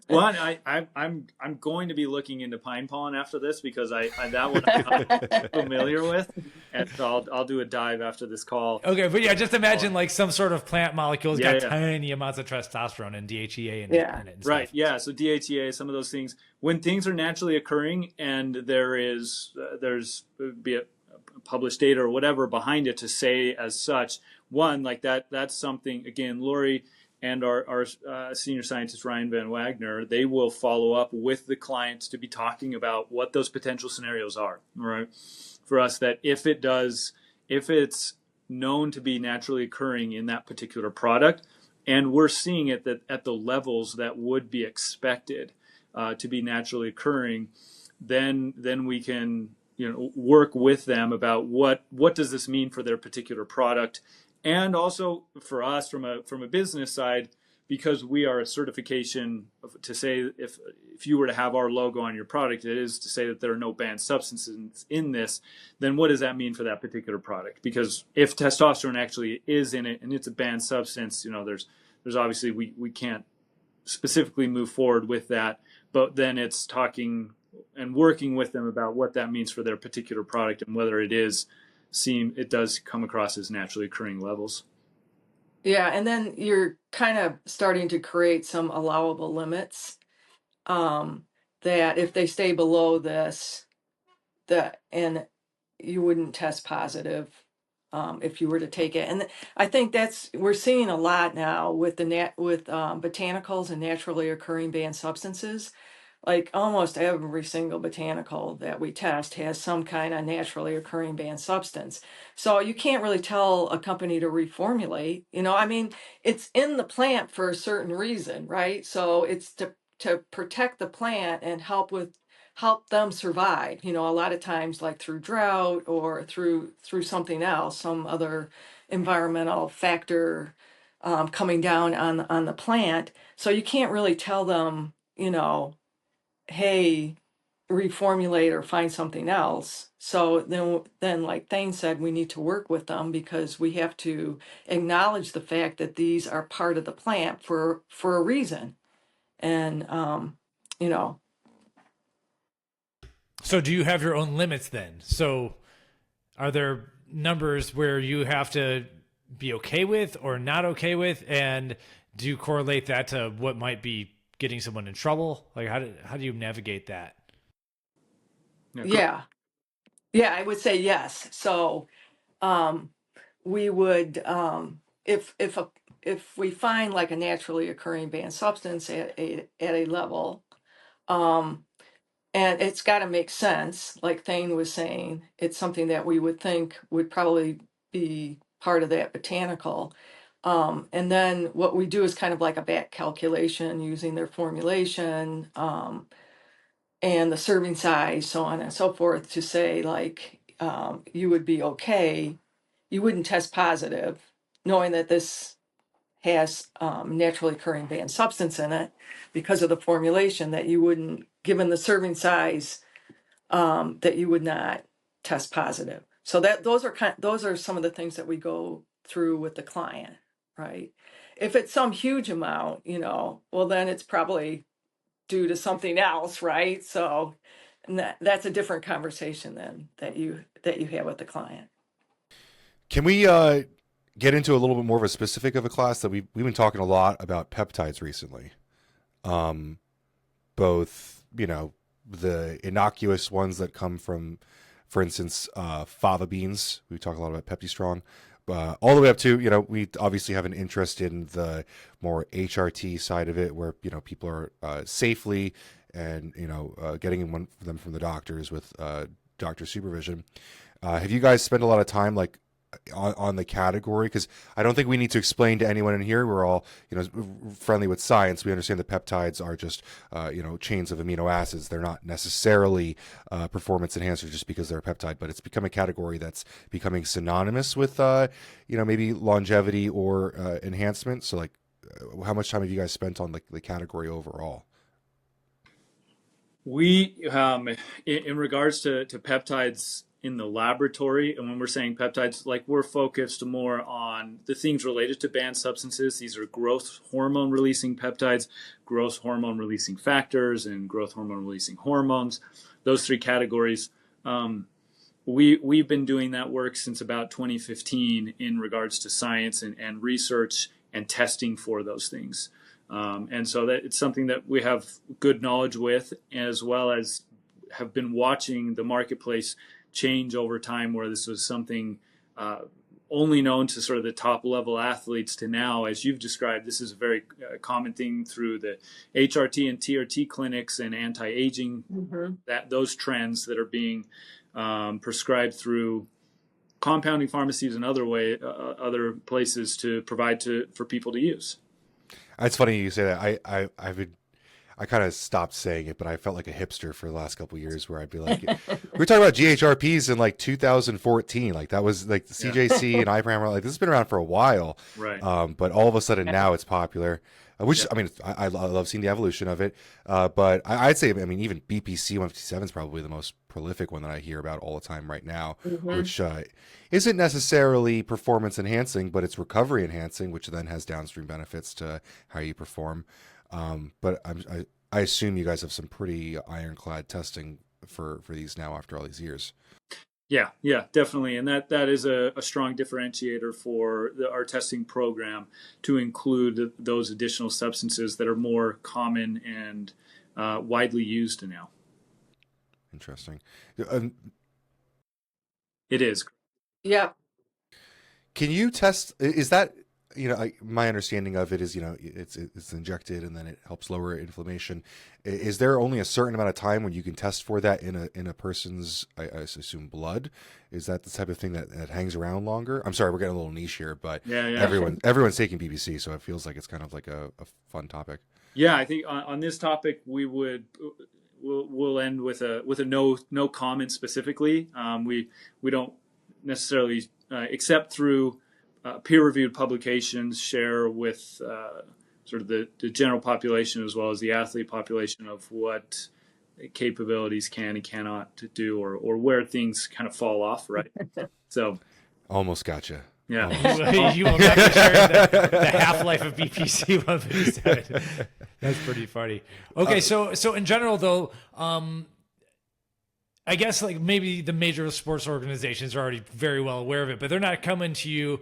Speaker 2: One, I'm going to be looking into pine pollen after this because that one I'm not familiar with, and so I'll do a dive after this call.
Speaker 1: Okay, but yeah, just imagine like some sort of plant molecule's got tiny amounts of testosterone and DHEA in it. And
Speaker 2: right.
Speaker 1: stuff.
Speaker 2: Yeah. So DHEA, some of those things, when things are naturally occurring and there's be it published data or whatever behind it to say as such, one, like that's something, again, Lori and our senior scientist, Ryan Van Wagner, they will follow up with the clients to be talking about what those potential scenarios are, right? For us, that if it's known to be naturally occurring in that particular product, and we're seeing it that at the levels that would be expected to be naturally occurring, then we can work with them about what does this mean for their particular product, and also for us from a business side, because we are a certification to say if you were to have our logo on your product, it is to say that there are no banned substances in this. Then what does that mean for that particular product? Because if testosterone actually is in it and it's a banned substance, there's obviously we can't specifically move forward with that. But then it's talking and working with them about what that means for their particular product and whether it does come across as naturally occurring levels.
Speaker 3: Yeah, and then you're kind of starting to create some allowable limits that if they stay below this, and you wouldn't test positive if you were to take it. And I think we're seeing a lot now with botanicals and naturally occurring banned substances. Like almost every single botanical that we test has some kind of naturally occurring banned substance. So you can't really tell a company to reformulate. I mean, it's in the plant for a certain reason, right? So it's to protect the plant and help them survive. A lot of times, like through drought or through something else, some other environmental factor coming down on the plant. So you can't really tell them, hey, reformulate or find something else. So then like Thane said, we need to work with them because we have to acknowledge the fact that these are part of the plant for a reason. And,
Speaker 1: So do you have your own limits then? So are there numbers where you have to be okay with or not okay with? And do you correlate that to what might be getting someone in trouble? Like how do you navigate that?
Speaker 3: Yeah, I would say yes. So we would if we find like a naturally occurring banned substance at a level, and it's got to make sense, like Thane was saying, it's something that we would think would probably be part of that botanical. And then what we do is kind of like a back calculation using their formulation and the serving size, so on and so forth, to say like you would be okay. You wouldn't test positive, knowing that this has naturally occurring banned substance in it because of the formulation, that you wouldn't, given the serving size, that you would not test positive. So those are some of the things that we go through with the client, right? If it's some huge amount, well, then it's probably due to something else, right? So and that's a different conversation then that you have with the client.
Speaker 4: Can we get into a little bit more of a specific of a class that we've been talking a lot about peptides recently? Both, the innocuous ones that come from, for instance, fava beans. We talk a lot about Pepti Strong. All the way up to, we obviously have an interest in the more HRT side of it, where, people are safely and, getting them from the doctors with doctor supervision. Have you guys spent a lot of time on the category? Because I don't think we need to explain to anyone in here. We're all, friendly with science. We understand that peptides are just, chains of amino acids. They're not necessarily performance enhancers just because they're a peptide, but it's become a category that's becoming synonymous with, maybe longevity or enhancement. So how much time have you guys spent on the category overall?
Speaker 2: We, in regards to peptides in the laboratory, and when we're saying peptides, we're focused more on the things related to banned substances. These are growth hormone releasing peptides, growth hormone releasing factors, and growth hormone releasing hormones. Those three categories. We've been doing that work since about 2015 in regards to science and research and testing for those things. And so that it's something that we have good knowledge with, as well as have been watching the marketplace change over time, where this was something only known to sort of the top level athletes, to now, as you've described, this is a very common thing through the HRT and TRT clinics and anti-aging, those trends that are being prescribed through compounding pharmacies and other places to provide for people to use.
Speaker 4: It's funny you say that. I kind of stopped saying it, but I felt like a hipster for the last couple of years, where I'd be like, we were talking about GHRPs in 2014. That was the CJC and iPram were this has been around for a while.
Speaker 2: Right.
Speaker 4: But all of a sudden now it's popular, which, I love seeing the evolution of it. But I'd say, even BPC 157 is probably the most prolific one that I hear about all the time right now, which isn't necessarily performance enhancing, but it's recovery enhancing, which then has downstream benefits to how you perform. But I assume you guys have some pretty ironclad testing for these now after all these years.
Speaker 2: Yeah, definitely. And that is a strong differentiator for our testing program, to include those additional substances that are more common and widely used now.
Speaker 4: Interesting.
Speaker 2: It is.
Speaker 3: Yeah.
Speaker 4: Can you test, is that, my understanding of it is, it's injected and then it helps lower inflammation. Is there only a certain amount of time when you can test for that in a person's, I assume, blood? Is that the type of thing that hangs around longer? I'm sorry, we're getting a little niche here, but everyone's taking BBC, so it feels like it's kind of like a fun topic.
Speaker 2: Yeah, I think on this topic we'll end with a no comment specifically. We don't necessarily except through peer-reviewed publications share with sort of the general population, as well as the athlete population, of what capabilities can and cannot to do, or where things kind of fall off, right? So
Speaker 4: almost gotcha.
Speaker 2: Yeah.
Speaker 1: You will never share the half-life of BPC 157. That's pretty funny. Okay, so in general, though, I guess maybe the major sports organizations are already very well aware of it, but they're not coming to you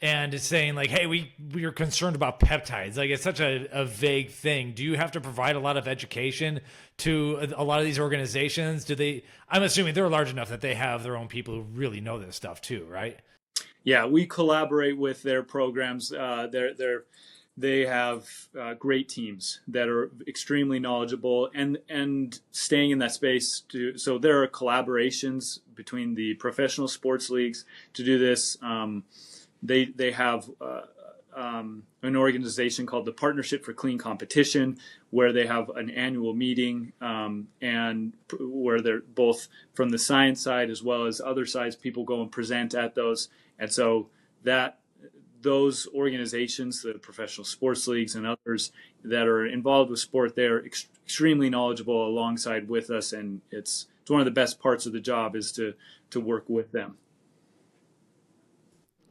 Speaker 1: and it's saying hey, we are concerned about peptides. It's such a vague thing. Do you have to provide a lot of education to a lot of these organizations? I'm assuming they're large enough that they have their own people who really know this stuff too, right?
Speaker 2: Yeah, we collaborate with their programs. They have great teams that are extremely knowledgeable and staying in that space. So there are collaborations between the professional sports leagues to do this. They have an organization called the Partnership for Clean Competition, where they have an annual meeting and where they're both from the science side as well as other sides. People go and present at those. And so those organizations, the professional sports leagues and others that are involved with sport, they're extremely knowledgeable alongside with us. And it's one of the best parts of the job is to work with them.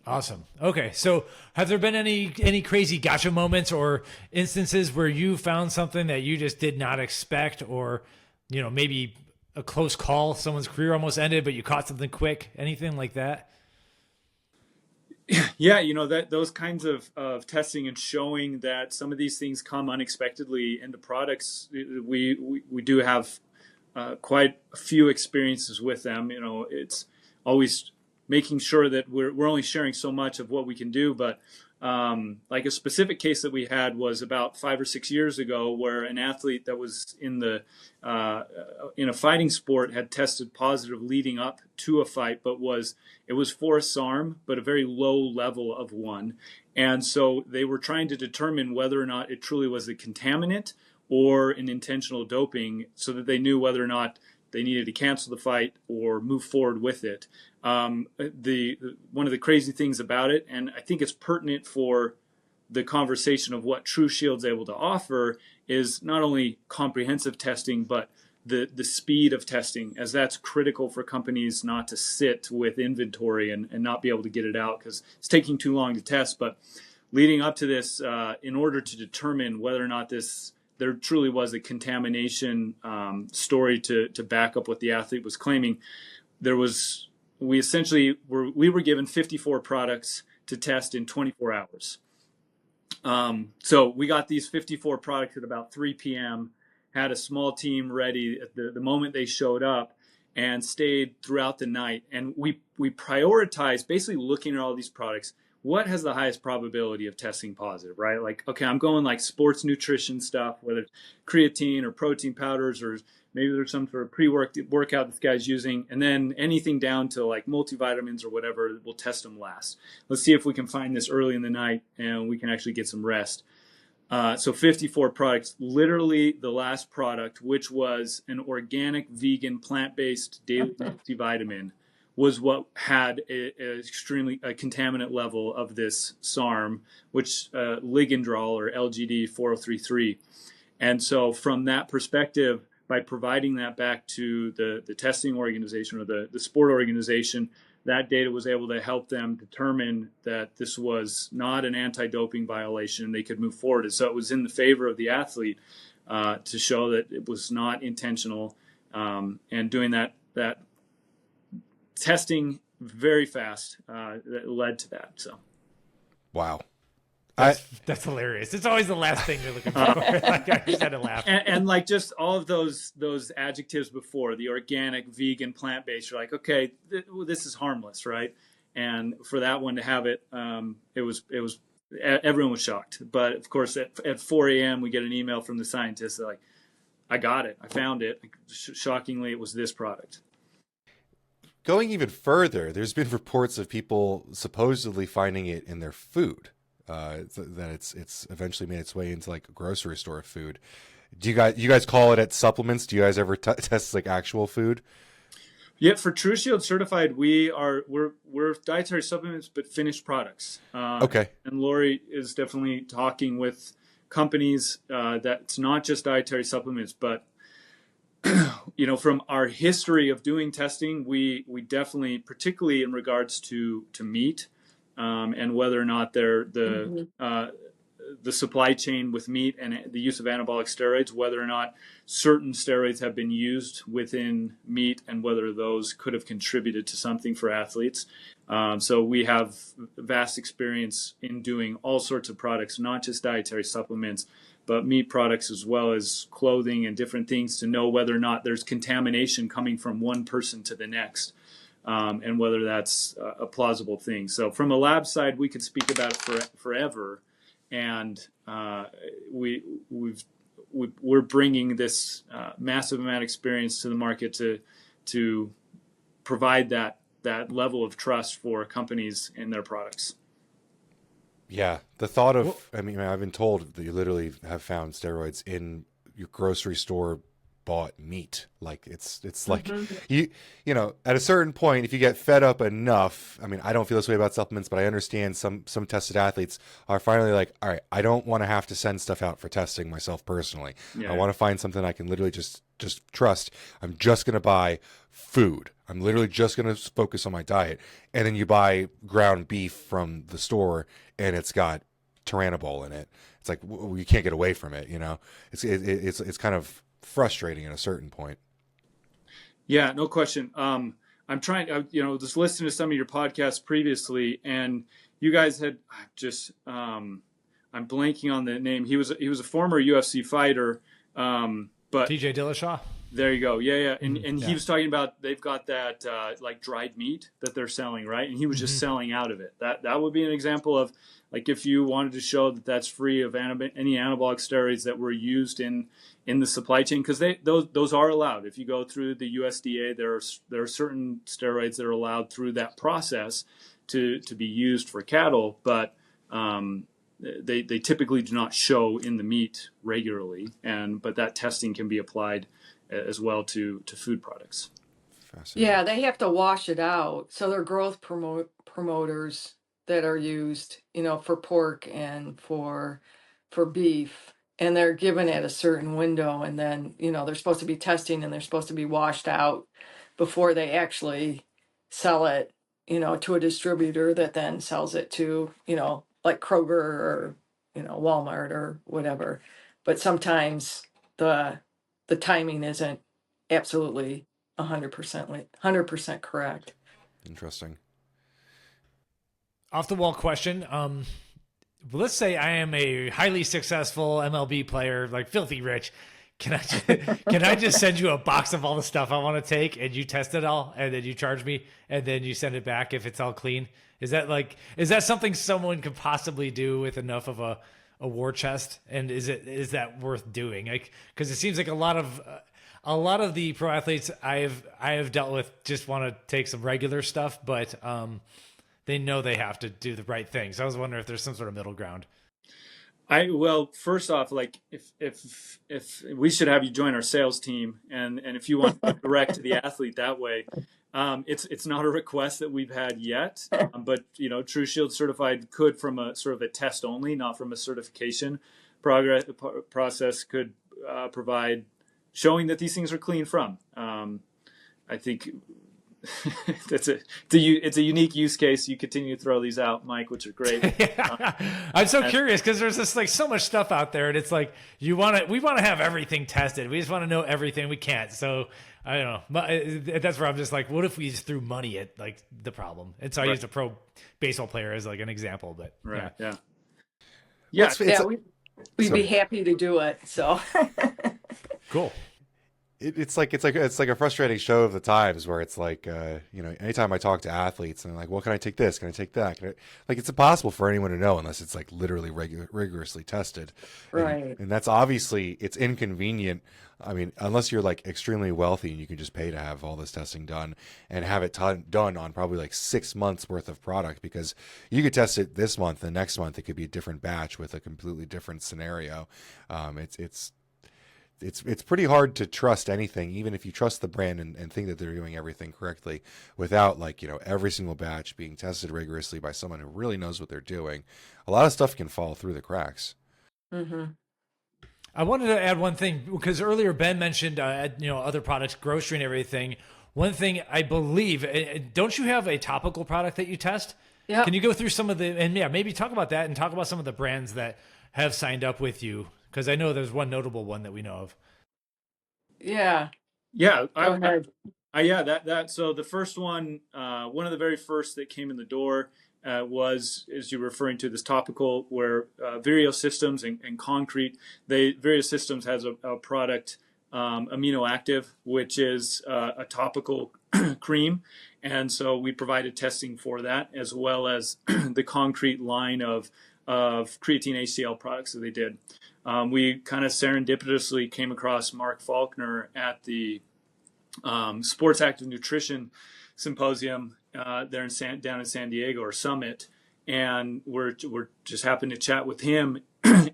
Speaker 1: Awesome. Okay. So have there been any crazy gotcha moments or instances where you found something that you just did not expect, or, maybe a close call, someone's career almost ended, but you caught something quick, anything like that?
Speaker 2: Yeah, those kinds of testing and showing that some of these things come unexpectedly into products. We do have quite a few experiences with them. It's always making sure that we're only sharing so much of what we can do. But like a specific case that we had was about 5 or 6 years ago, where an athlete that was in a fighting sport had tested positive leading up to a fight, but it was for a SARM, but a very low level of one. And so they were trying to determine whether or not it truly was a contaminant or an intentional doping, so that they knew whether or not they needed to cancel the fight or move forward with it. One of the crazy things about it, and I think it's pertinent for the conversation of what TruShield's able to offer, is not only comprehensive testing, but the speed of testing, as that's critical for companies not to sit with inventory and not be able to get it out because it's taking too long to test. But leading up to this, in order to determine whether or not there truly was a contamination story to back up what the athlete was claiming, we were given 54 products to test in 24 hours. So we got these 54 products at about 3 p.m., had a small team ready at the moment they showed up, and stayed throughout the night. And we prioritized basically looking at all these products. What has the highest probability of testing positive, right? Like, okay, I'm going like sports nutrition stuff, whether it's creatine or protein powders, or maybe there's some sort of pre-workout this guy's using, and then anything down to like multivitamins or whatever, we'll test them last. Let's see if we can find this early in the night and we can actually get some rest. So 54 products, literally the last product, which was an organic, vegan, plant-based daily multivitamin, was what had a contaminant level of this SARM, which ligandrol or LGD 4033. And so from that perspective, by providing that back to the testing organization or the sport organization, that data was able to help them determine that this was not an anti-doping violation. They could move forward. And so it was in the favor of the athlete to show that it was not intentional, and doing that testing very fast that led to that. So,
Speaker 4: Wow.
Speaker 1: That's hilarious. It's always the last thing you're looking for. Like, I just had to laugh.
Speaker 2: And like just all of those adjectives before, the organic, vegan, plant-based, you're like, okay, this is harmless, right? And for that one to have it, it was everyone was shocked. But of course, at 4 a.m. we get an email from the scientists that like, I got it, I found it. Shockingly, it was this product.
Speaker 4: Going even further, there's been reports of people supposedly finding it in their food. That it's eventually made its way into like a grocery store food. Do you guys call it at supplements? Do you guys ever test like actual food?
Speaker 2: Yeah, for TruShield Certified, we're dietary supplements but finished products.
Speaker 4: Okay.
Speaker 2: And Lori is definitely talking with companies that's not just dietary supplements, but from our history of doing testing, we definitely, particularly in regards to meat. And whether or not the supply chain with meat and the use of anabolic steroids, whether or not certain steroids have been used within meat and whether those could have contributed to something for athletes. So we have vast experience in doing all sorts of products, not just dietary supplements, but meat products as well as clothing and different things to know whether or not there's contamination coming from one person to the next. And whether that's a plausible thing. So from a lab side, we could speak about it forever, and we're bringing this massive amount of experience to the market to provide that level of trust for companies in their products.
Speaker 4: Yeah, the thought of I've been told that you literally have found steroids in your grocery store bought meat. Like it's like you at a certain point, if you get fed up enough, I don't feel this way about supplements, but I understand some tested athletes are finally like, all right, I don't want to have to send stuff out for testing myself personally. I want to find something I can literally just trust. I'm just going to buy food. I'm literally just going to focus on my diet. And then you buy ground beef from the store and it's got Tyrannobol in it. It's like, you can't get away from it. It's kind of frustrating at a certain point.
Speaker 2: Yeah, no question. I'm trying, just listening to some of your podcasts previously, and you guys had I'm blanking on the name. He was a former UFC fighter, but
Speaker 1: TJ Dillashaw.
Speaker 2: There you go. Yeah, yeah. And he
Speaker 1: Yeah.
Speaker 2: was talking about they've got that like dried meat that they're selling, right? And he was just selling out of it. That would be an example of like if you wanted to show that that's free of any anabolic steroids that were used in the supply chain, because those are allowed. If you go through the USDA, there are certain steroids that are allowed through that process to be used for cattle, but they typically do not show in the meat regularly, but that testing can be applied as well to food products.
Speaker 3: Yeah, they have to wash it out. So they're growth promoters that are used, for pork and for beef, and they're given at a certain window, and then, they're supposed to be testing and they're supposed to be washed out before they actually sell it, to a distributor that then sells it to, like Kroger or, Walmart or whatever. But sometimes the timing isn't absolutely 100% correct.
Speaker 4: Interesting.
Speaker 1: Off the wall question. Let's say I am a highly successful MLB player, like filthy rich. Can I just send you a box of all the stuff I want to take and you test it all and then you charge me and then you send it back if it's all clean? Is that something someone could possibly do with enough of a war chest? And is that worth doing? Like, because it seems like a lot of the pro athletes I have dealt with just want to take some regular stuff, but they know they have to do the right thing. So I was wondering if there's some sort of middle ground.
Speaker 2: Well, first off, like if we should have you join our sales team, and if you want to direct to the athlete that way, it's not a request that we've had yet, but TruShield Certified could, from a sort of a test only, not from a certification process, could provide showing that these things are clean from. I think it's a unique use case. You continue to throw these out, Mike, which are great.
Speaker 1: I'm so curious because there's just like so much stuff out there, and it's like we want to have everything tested. We just want to know everything. We can't. So I don't know. That's where I'm just like, what if we just threw money at like the problem? And so I used a pro baseball player as like an example, but
Speaker 3: We'd be happy to do it. So
Speaker 1: cool.
Speaker 4: It's like a frustrating show of the times where it's like anytime I talk to athletes and I'm like, well, can I take this? Can I take that? Like it's impossible for anyone to know unless it's like literally rigorously tested.
Speaker 3: Right.
Speaker 4: And that's obviously it's inconvenient. I mean, unless you're like extremely wealthy and you can just pay to have all this testing done and have it done on probably like 6 months worth of product, because you could test it this month, the next month it could be a different batch with a completely different scenario. It's pretty hard to trust anything, even if you trust the brand and think that they're doing everything correctly, without like, every single batch being tested rigorously by someone who really knows what they're doing. A lot of stuff can fall through the cracks.
Speaker 3: Mm-hmm.
Speaker 1: I wanted to add one thing because earlier Ben mentioned, other products, grocery and everything. One thing I believe, don't you have a topical product that you test?
Speaker 3: Yeah.
Speaker 1: Can you go through some of maybe talk about that and talk about some of the brands that have signed up with you? Because I know there's one notable one that we know of.
Speaker 3: Yeah.
Speaker 2: Yeah.
Speaker 3: Go ahead.
Speaker 2: So the first one, one of the very first that came in the door was, as you're referring to, this topical where Vireo Systems and con-cret, Vireo Systems has a product, Amino Active, which is a topical cream. And so we provided testing for that, as well as the con-cret line of creatine HCl products that they did. We kind of serendipitously came across Mark Faulkner at the Sports Active Nutrition Symposium there down in San Diego, or Summit, and we're just happened to chat with him,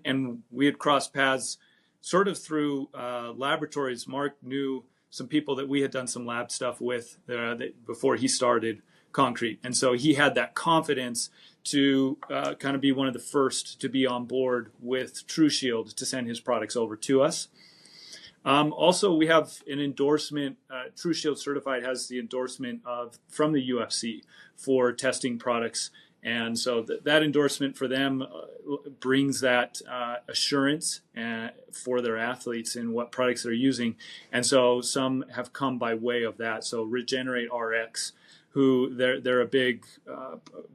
Speaker 2: and we had crossed paths sort of through laboratories. Mark knew some people that we had done some lab stuff with before he started con-cret, and so he had that confidence to kind of be one of the first to be on board with TruShield to send his products over to us. Also, we have an endorsement. TruShield Certified has the endorsement from the UFC for testing products, and so that endorsement for them brings that assurance for their athletes in what products they're using. And so some have come by way of that. So Regenerate RX, who they're a big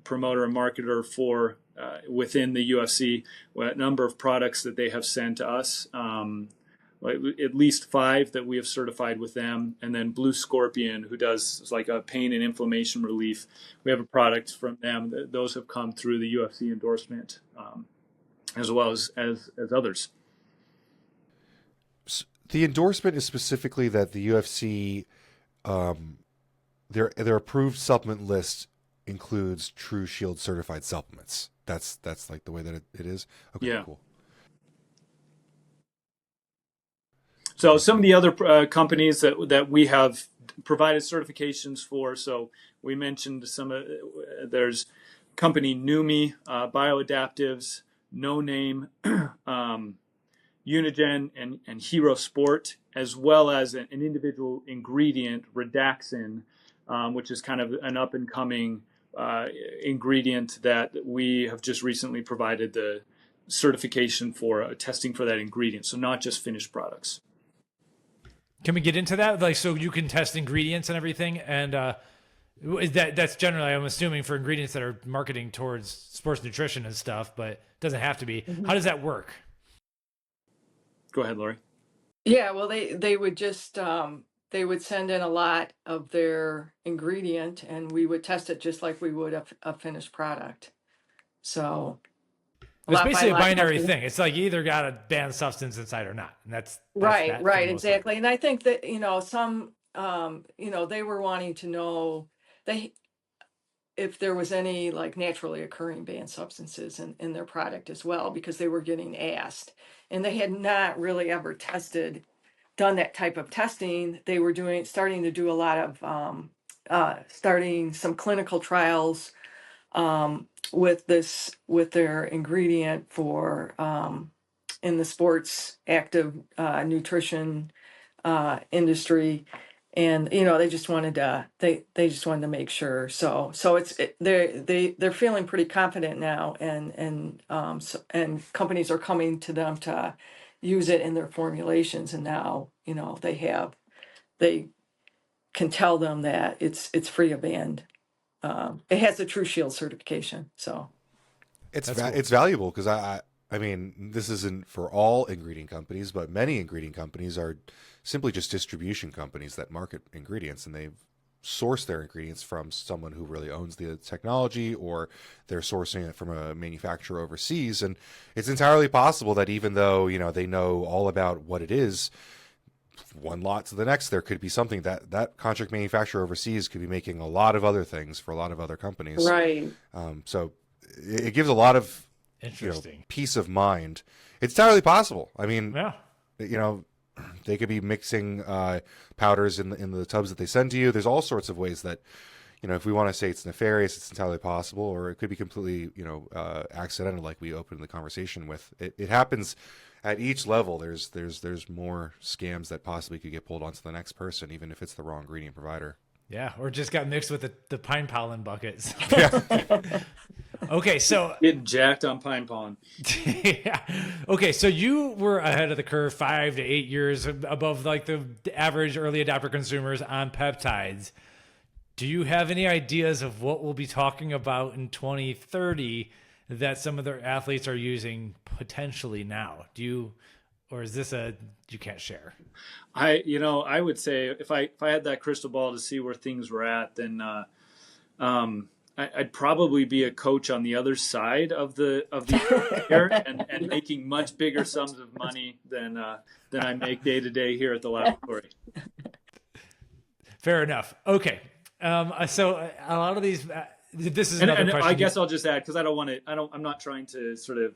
Speaker 2: promoter and marketer for within the UFC, a number of products that they have sent to us. at least 5 that we have certified with them. And then Blue Scorpion, who does like a pain and inflammation relief. We have a product from them. Those have come through the UFC endorsement, as well as others.
Speaker 4: The endorsement is specifically that the UFC, their approved supplement list includes TruShield certified supplements. That's like the way that it is. Okay,
Speaker 2: yeah.
Speaker 4: Cool.
Speaker 2: So some of the other companies that we have provided certifications for. So we mentioned there's company Numi, Bioadaptives, No Name, Unigen, and Hero Sport, as well as an individual ingredient, Redaxin, which is kind of an up and coming ingredient that we have just recently provided the certification for testing for that ingredient. So not just finished products.
Speaker 1: Can we get into that? Like, so you can test ingredients and everything, and that's generally, I'm assuming, for ingredients that are marketing towards sports nutrition and stuff, but it doesn't have to be.
Speaker 3: Mm-hmm.
Speaker 1: How does that work?
Speaker 2: Go ahead, Lori.
Speaker 3: Yeah, well, they would just they would send in a lot of their ingredient, and we would test it just like we would a finished product. So
Speaker 1: It's basically a binary
Speaker 3: testing.
Speaker 1: thing. It's like you either got a banned substance inside or not, and that's
Speaker 3: Right,
Speaker 1: that for
Speaker 3: right,
Speaker 1: the most
Speaker 3: exactly. And I think that, some, they were wanting to know if there was any like naturally occurring banned substances in their product as well, because they were getting asked, and they had not really ever done that type of testing. They were starting to do a lot of starting some clinical trials with their ingredient for in the sports active nutrition industry, and they just wanted to make sure. So they're feeling pretty confident now, and companies are coming to them to use it in their formulations, and now they can tell them that it's free of banned. It has a TruShield certification, so
Speaker 4: It's
Speaker 1: That's cool.
Speaker 4: It's valuable because I mean, this isn't for all ingredient companies, but many ingredient companies are simply just distribution companies that market ingredients, and they source their ingredients from someone who really owns the technology, or they're sourcing it from a manufacturer overseas. And it's entirely possible that even though they know all about what it is, one lot to the next, there could be something that contract manufacturer overseas could be making a lot of other things for a lot of other companies.
Speaker 3: right.
Speaker 4: So it gives a lot of
Speaker 1: Interesting.
Speaker 4: peace of mind. It's entirely possible. I mean,
Speaker 1: Yeah.
Speaker 4: they could be mixing powders in the tubs that they send to you. There's all sorts of ways that, if we want to say it's nefarious, it's entirely possible, or it could be completely, accidental, like we opened the conversation with. It happens at each level. There's more scams that possibly could get pulled onto the next person, even if it's the wrong ingredient provider.
Speaker 1: Yeah, or just got mixed with the pine pollen buckets.
Speaker 4: Yeah.
Speaker 1: Okay, so
Speaker 2: Getting jacked on pine pollen.
Speaker 1: yeah. Okay, so you were ahead of the curve 5 to 8 years above like the average early adopter consumers on peptides. Do you have any ideas of what we'll be talking about in 2030 that some of their athletes are using potentially now? Or is this you can't share?
Speaker 2: I would say if I had that crystal ball to see where things were at, then I'd probably be a coach on the other side of the air and making much bigger sums of money than I make day to day here at the laboratory.
Speaker 1: Fair enough. Okay. So a lot of these, this is another question.
Speaker 2: I guess I'll just add, because I'm not trying to sort of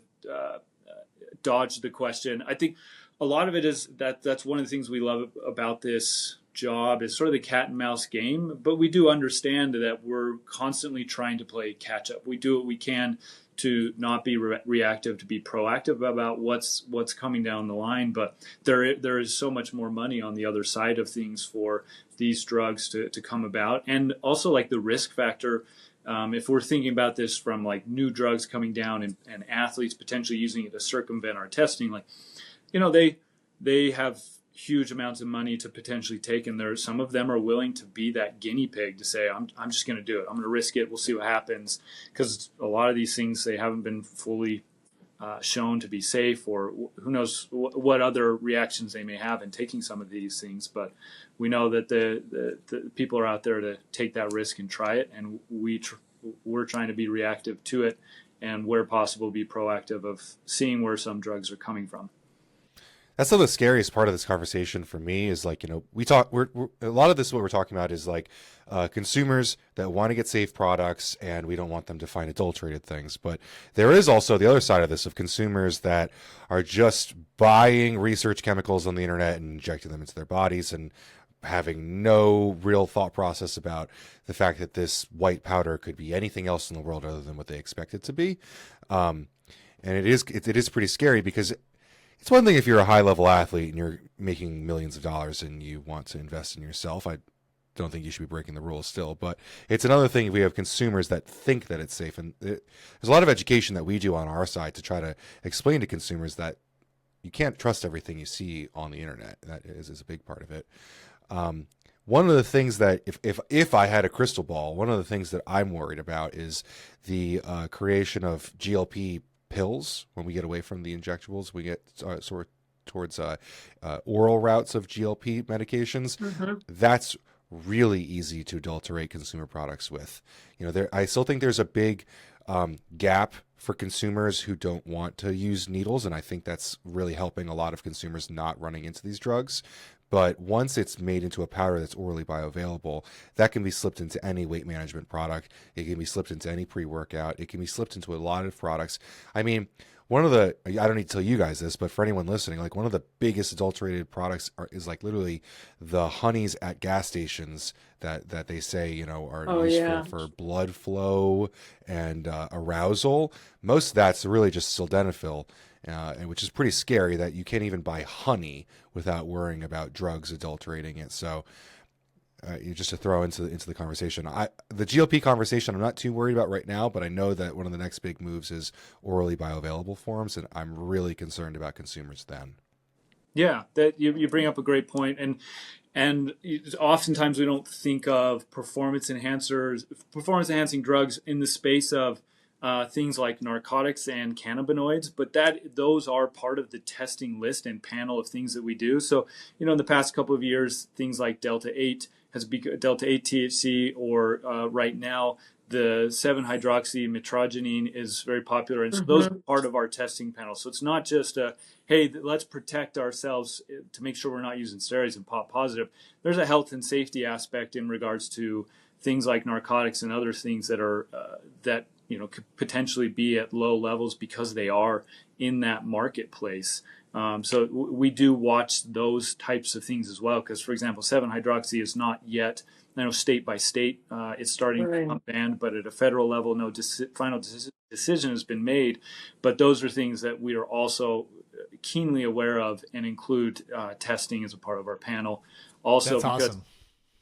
Speaker 2: dodge the question. I think a lot of it is that's one of the things we love about this job is sort of the cat and mouse game, but we do understand that we're constantly trying to play catch up. We do what we can to not be reactive, to be proactive about what's coming down the line. But there is so much more money on the other side of things for these drugs to come about. And also like the risk factor, if we're thinking about this from like new drugs coming down and athletes potentially using it to circumvent our testing, like, they have huge amounts of money to potentially take, and some of them are willing to be that guinea pig to say, I'm just going to do it. I'm going to risk it. We'll see what happens, because a lot of these things, they haven't been fully shown to be safe, or who knows what other reactions they may have in taking some of these things. But we know that the people are out there to take that risk and try it, and we're trying to be reactive to it, and where possible be proactive of seeing where some drugs are coming from.
Speaker 4: That's the scariest part of this conversation for me is like, we're a lot of this, what we're talking about is like consumers that want to get safe products, and we don't want them to find adulterated things. But there is also the other side of this of consumers that are just buying research chemicals on the internet and injecting them into their bodies and having no real thought process about the fact that this white powder could be anything else in the world other than what they expect it to be. And it is pretty scary, because it's one thing if you're a high-level athlete and you're making millions of dollars and you want to invest in yourself. I don't think you should be breaking the rules still. But it's another thing if we have consumers that think that it's safe. And there's a lot of education that we do on our side to try to explain to consumers that you can't trust everything you see on the internet. That is a big part of it. One of the things that if I had a crystal ball, one of the things that I'm worried about is the creation of GLP pills. When we get away from the injectables, we get sort of towards oral routes of GLP medications. Mm-hmm. That's really easy to adulterate consumer products with. I still think there's a big gap for consumers who don't want to use needles, and I think that's really helping a lot of consumers not running into these drugs. But once it's made into a powder that's orally bioavailable, that can be slipped into any weight management product. It can be slipped into any pre-workout. It can be slipped into a lot of products. I mean, I don't need to tell you guys this, but for anyone listening, like one of the biggest adulterated products is like literally the honeys at gas stations that they say, are useful for blood flow and arousal. Most of that's really just sildenafil. And which is pretty scary that you can't even buy honey without worrying about drugs adulterating it. So just to throw into the conversation, the GLP conversation I'm not too worried about right now, but I know that one of the next big moves is orally bioavailable forms, and I'm really concerned about consumers then. Yeah,
Speaker 2: that you bring up a great point, and oftentimes we don't think of performance enhancing drugs in the space of things like narcotics and cannabinoids, but those are part of the testing list and panel of things that we do. So, in the past couple of years, things like Delta-8 THC, or right now, the 7-hydroxymetrogenine is very popular. And so those are part of our testing panel. So it's not just hey, let's protect ourselves to make sure we're not using steroids and pop positive. There's a health and safety aspect in regards to things like narcotics and other things that are could potentially be at low levels because they are in that marketplace. So we do watch those types of things as well. Because, for example, 7-hydroxy is not yet, state by state, it's starting to become banned, but at a federal level, no final decision has been made. But those are things that we are also keenly aware of and include testing as a part of our panel. Also,
Speaker 1: that's
Speaker 2: because
Speaker 1: awesome.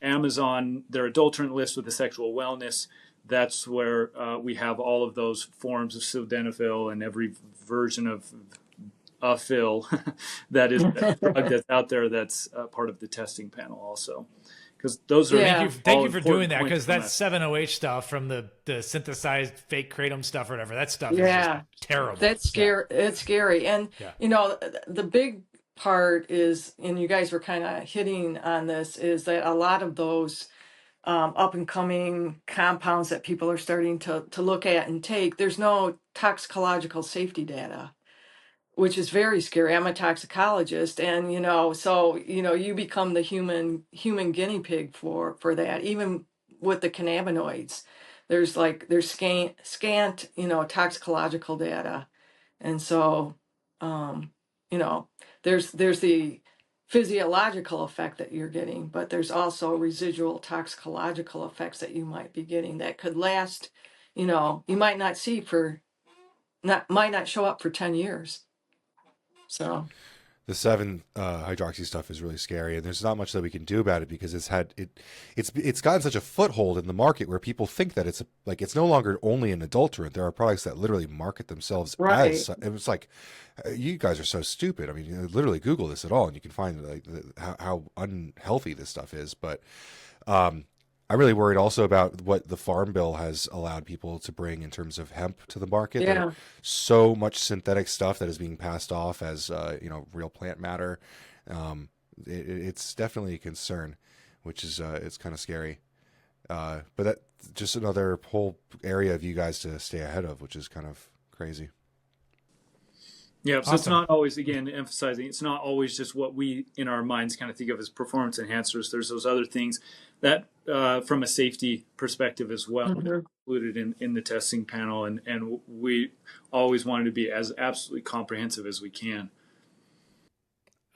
Speaker 2: Amazon, their adulterant list with the sexual wellness, that's where we have all of those forms of sildenafil and every version of Afil that is a drug that's out there that's part of the testing panel also. Because those are
Speaker 1: thank you for doing that, because that 7-OH stuff from the synthesized fake kratom stuff or whatever, that stuff is just terrible.
Speaker 3: That's scary. It's scary. And the big part is, and you guys were kind of hitting on this, is that a lot of those up and coming compounds that people are starting to look at and take, there's no toxicological safety data, which is very scary. I'm a toxicologist, and you become the human guinea pig for that. Even with the cannabinoids, there's scant toxicological data, and so there's the physiological effect that you're getting, but there's also residual toxicological effects that you might be getting that could last, you might not see might not show up for 10 years. So
Speaker 4: the 7-hydroxy stuff is really scary, and there's not much that we can do about it because it's gotten such a foothold in the market where people think that it's no longer only an adulterant. There are products that literally market themselves as. It was like, you guys are so stupid. I mean, literally Google this at all, and you can find how unhealthy this stuff is. But I'm really worried also about what the Farm Bill has allowed people to bring in terms of hemp to the market.
Speaker 3: Yeah.
Speaker 4: There's so much synthetic stuff that is being passed off as real plant matter. It's definitely a concern, which is it's kind of scary. But that's just another whole area of you guys to stay ahead of, which is kind of crazy.
Speaker 2: Yeah, so
Speaker 1: Awesome.
Speaker 2: It's not always, again, emphasizing, it's not always just what we in our minds kind of think of as performance enhancers. There's those other things that, from a safety perspective as well, included in the testing panel, and we always wanted to be as absolutely comprehensive as we can.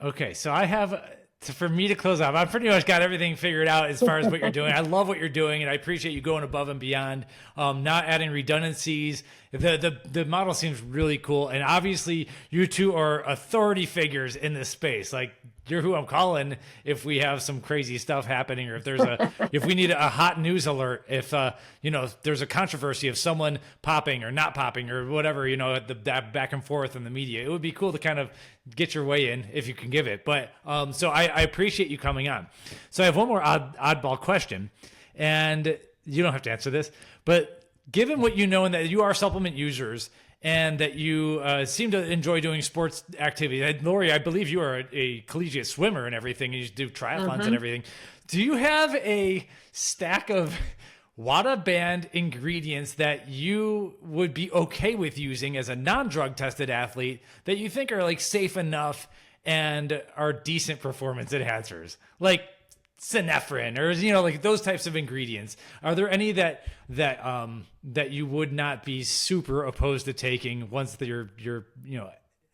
Speaker 1: Okay, so I have, for me to close off, I've pretty much got everything figured out as far as what you're doing. I love what you're doing, and I appreciate you going above and beyond, not adding redundancies. The model seems really cool, and obviously you two are authority figures in this space. Like, you're who I'm calling if we have some crazy stuff happening, or if we need a hot news alert, if there's a controversy of someone popping or not popping or whatever, that back and forth in the media. It would be cool to kind of get your way in if you can give it. But so I appreciate you coming on. So I have one more oddball question, and you don't have to answer this, but given what you know and that you are supplement users and that you seem to enjoy doing sports activity, and Lori, I believe you are a collegiate swimmer and everything, and you do triathlons and everything. Do you have a stack of WADA banned ingredients that you would be okay with using as a non-drug tested athlete that you think are like safe enough and are decent performance enhancers, like synephrine or like those types of ingredients? Are there any that you would not be super opposed to taking once your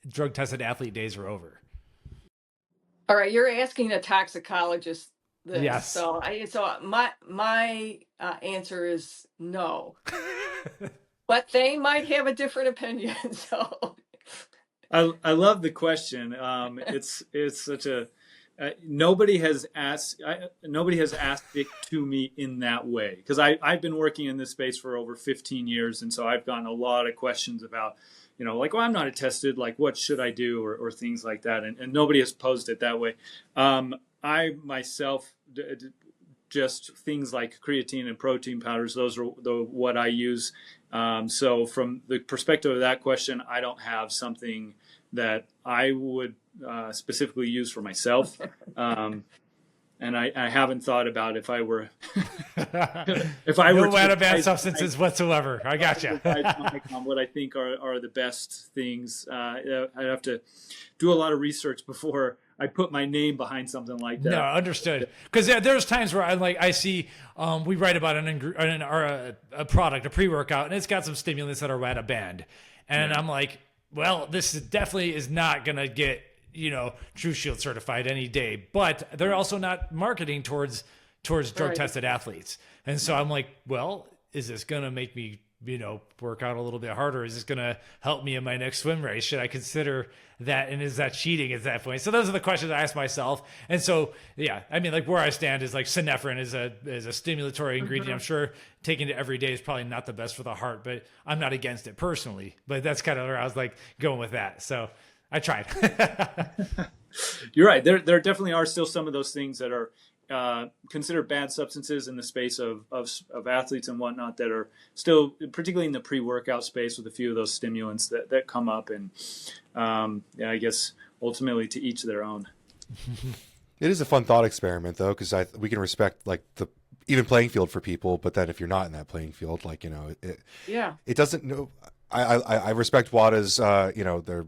Speaker 1: drug tested athlete days are over?
Speaker 3: All right, you're asking a toxicologist this.
Speaker 1: Yes.
Speaker 3: So my answer is no. But they might have a different opinion. So
Speaker 2: I love the question. It's such a nobody has asked it to me in that way, because I've been working in this space for over 15 years, and so I've gotten a lot of questions about like, well, I'm not attested, like what should I do, or things like that, and nobody has posed it that way. I myself, just things like creatine and protein powders, those are what I use. So from the perspective of that question, I don't have something that I would specifically use for myself. And I haven't thought about if I were
Speaker 1: no WADA banned substances whatsoever. I gotcha.
Speaker 2: What I think are the best things. I'd have to do a lot of research before I put my name behind something like that.
Speaker 1: No, understood. Because there's times where I see we write about a product, a pre-workout, and it's got some stimulants that are WADA banned, and I'm like, well, this definitely is not gonna get TruShield certified any day, but they're also not marketing towards drug tested athletes. And so I'm like, well, is this going to make me, work out a little bit harder? Is this going to help me in my next swim race? Should I consider that? And is that cheating at that point? So those are the questions I ask myself. And so, yeah, I mean, like where I stand is like synephrine is a stimulatory ingredient. I'm sure taking it every day is probably not the best for the heart, but I'm not against it personally, but that's kind of where I was like going with that. So I tried.
Speaker 2: You're right. There definitely are still some of those things that are considered bad substances in the space of athletes and whatnot that are still, particularly in the pre-workout space, with a few of those stimulants that come up. And I guess ultimately to each their own.
Speaker 4: It is a fun thought experiment, though, because we can respect like the even playing field for people, but then if you're not in that playing field, like it doesn't know. I respect WADA's their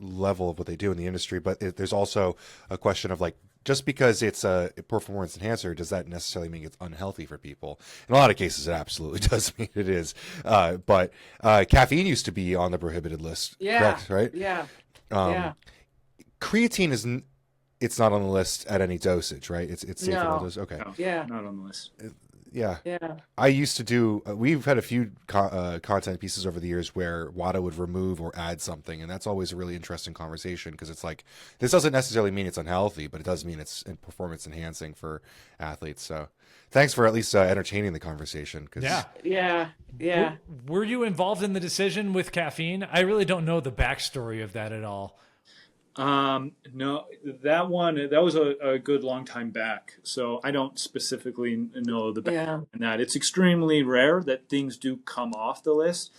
Speaker 4: level of what they do in the industry, but there's also a question of like, just because it's a performance enhancer, does that necessarily mean it's unhealthy for people? In a lot of cases, it absolutely does mean it is. But caffeine used to be on the prohibited list, correct, right?
Speaker 3: Yeah.
Speaker 4: Creatine it's not on the list at any dosage, right? It's safe at all doses. Okay.
Speaker 2: No, not on the list.
Speaker 4: Yeah. I used to do, we've had a few content pieces over the years where WADA would remove or add something. And that's always a really interesting conversation, because it's like, this doesn't necessarily mean it's unhealthy, but it does mean it's performance enhancing for athletes. So thanks for at least entertaining the conversation.
Speaker 3: Yeah.
Speaker 1: Were you involved in the decision with caffeine? I really don't know the backstory of that at all.
Speaker 2: No, that was a good long time back. So I don't specifically know the background
Speaker 3: Yeah.
Speaker 2: on that. It's extremely rare that things do come off the list.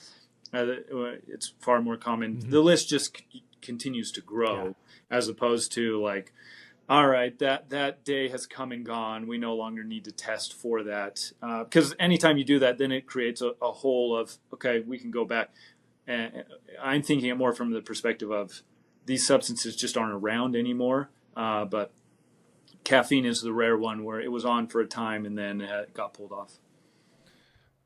Speaker 2: It's far more common.
Speaker 1: Hmm.
Speaker 2: The list just continues to
Speaker 1: Yeah.
Speaker 2: grow as opposed to like, all right, that day has come and gone. We no longer need to test for that. Because anytime you do that, then it creates a hole of, okay, we can go back. And I'm thinking it more from the perspective of these substances just aren't around anymore. But caffeine is the rare one where it was on for a time and then it got pulled off.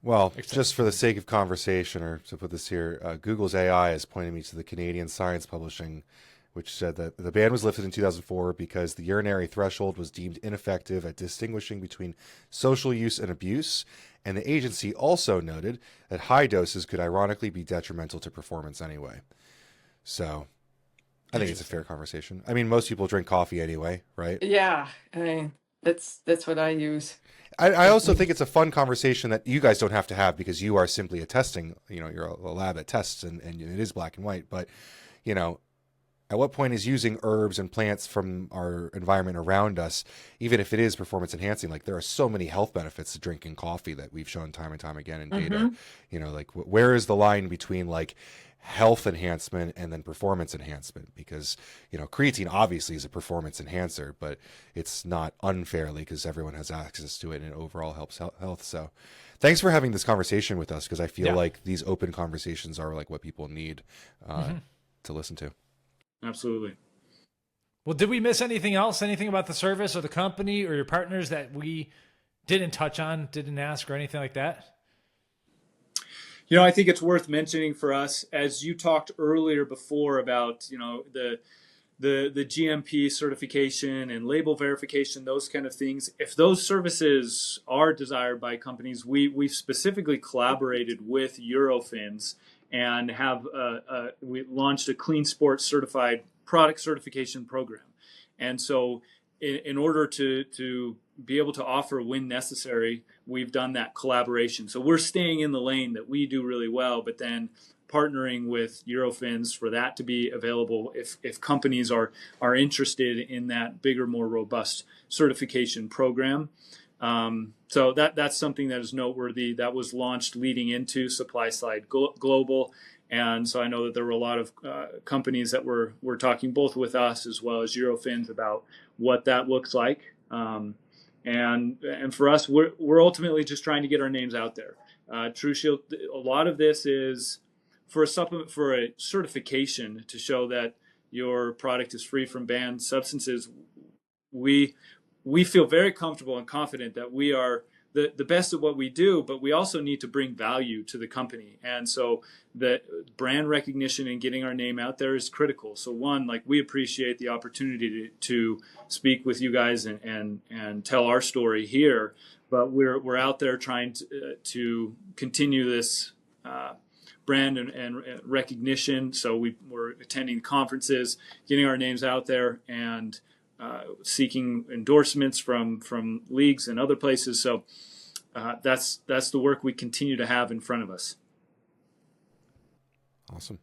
Speaker 4: Well,
Speaker 1: Excellent.
Speaker 4: just for the sake of conversation, or to put this here, Google's AI has pointed me to the Canadian Science Publishing, which said that the ban was lifted in 2004 because the urinary threshold was deemed ineffective at distinguishing between social use and abuse. And the agency also noted that high doses could ironically be detrimental to performance anyway. So I think it's a fair conversation. I mean, most people drink coffee anyway, right?
Speaker 3: Yeah. I mean, that's what I use.
Speaker 4: I also think it's a fun conversation that you guys don't have to have because you are simply a testing, you're a lab that tests and it is black and white. But, at what point is using herbs and plants from our environment around us, even if it is performance enhancing, like there are so many health benefits to drinking coffee that we've shown time and time again in data, like where is the line between like health enhancement and then performance enhancement? Because, creatine obviously is a performance enhancer, but it's not unfairly because everyone has access to it and it overall helps health. So thanks for having this conversation with us because I feel like these open conversations are like what people need to listen to.
Speaker 2: Absolutely.
Speaker 1: Well, did we miss anything else? Anything about the service or the company or your partners that we didn't touch on, didn't ask, or anything like that?
Speaker 2: I think it's worth mentioning for us, as you talked earlier before about, the GMP certification and label verification, those kind of things. If those services are desired by companies, we've specifically collaborated with Eurofins and we launched a Clean Sports Certified product certification program. And so in order to be able to offer when necessary, we've done that collaboration. So we're staying in the lane that we do really well, but then partnering with Eurofins for that to be available if companies are interested in that bigger, more robust certification program. So that's something that is noteworthy. That was launched leading into Supply Side Global. And so I know that there were a lot of companies that were talking both with us as well as Eurofins about what that looks like. And for us, we're ultimately just trying to get our names out there. TruShield, a lot of this is for a supplement, for a certification to show that your product is free from banned substances. We feel very comfortable and confident that we are the best at what we do, but we also need to bring value to the company. And so the brand recognition and getting our name out there is critical. So one, like we appreciate the opportunity to speak with you guys and tell our story here, but we're out there trying to continue this brand and recognition. So we're attending conferences, getting our names out there, and seeking endorsements from leagues and other places. So that's the work we continue to have in front of us.
Speaker 4: Awesome.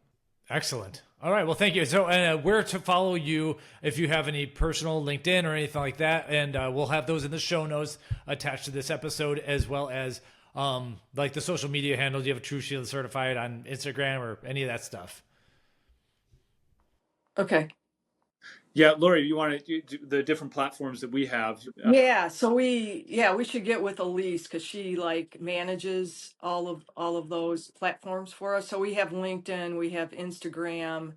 Speaker 1: Excellent. All right. Well, thank you. So where to follow you if you have any personal LinkedIn or anything like that. And we'll have those in the show notes attached to this episode, as well as like the social media handles. You have a TruShield Certified on Instagram or any of that stuff?
Speaker 3: Okay.
Speaker 2: Yeah, Lori, you want to do the different platforms that we have?
Speaker 3: Yeah, so we should get with Elise because she like manages all of those platforms for us. So we have LinkedIn, we have Instagram,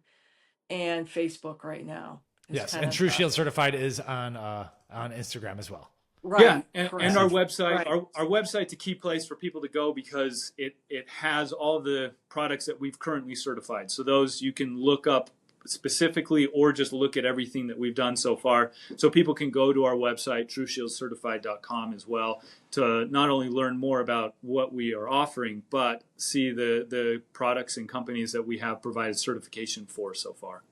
Speaker 3: and Facebook right now.
Speaker 1: Yes, and TruShield Certified is on Instagram as well.
Speaker 3: Right.
Speaker 2: Yeah, and our website,
Speaker 3: Right.
Speaker 2: our website's a key place for people to go because it has all the products that we've currently certified. So those you can look up specifically or just look at everything that we've done so far. So people can go to our website, TruShieldCertified.com as well, to not only learn more about what we are offering, but see the products and companies that we have provided certification for so far.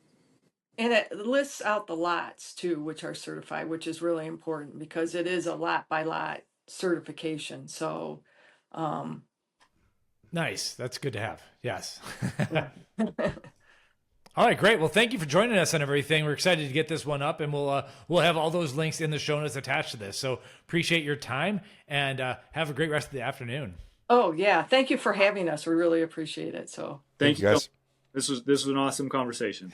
Speaker 3: And it lists out the lots too, which are certified, which is really important because it is a lot by lot certification. So,
Speaker 1: Nice. That's good to have. Yes.
Speaker 3: yeah.
Speaker 1: All right, great. Well, thank you for joining us and everything. We're excited to get this one up, and we'll have all those links in the show notes attached to this. So appreciate your time, and have a great rest of the afternoon.
Speaker 3: Oh yeah, thank you for having us. We really appreciate it. So
Speaker 2: Thank you
Speaker 4: guys.
Speaker 2: This was an awesome conversation.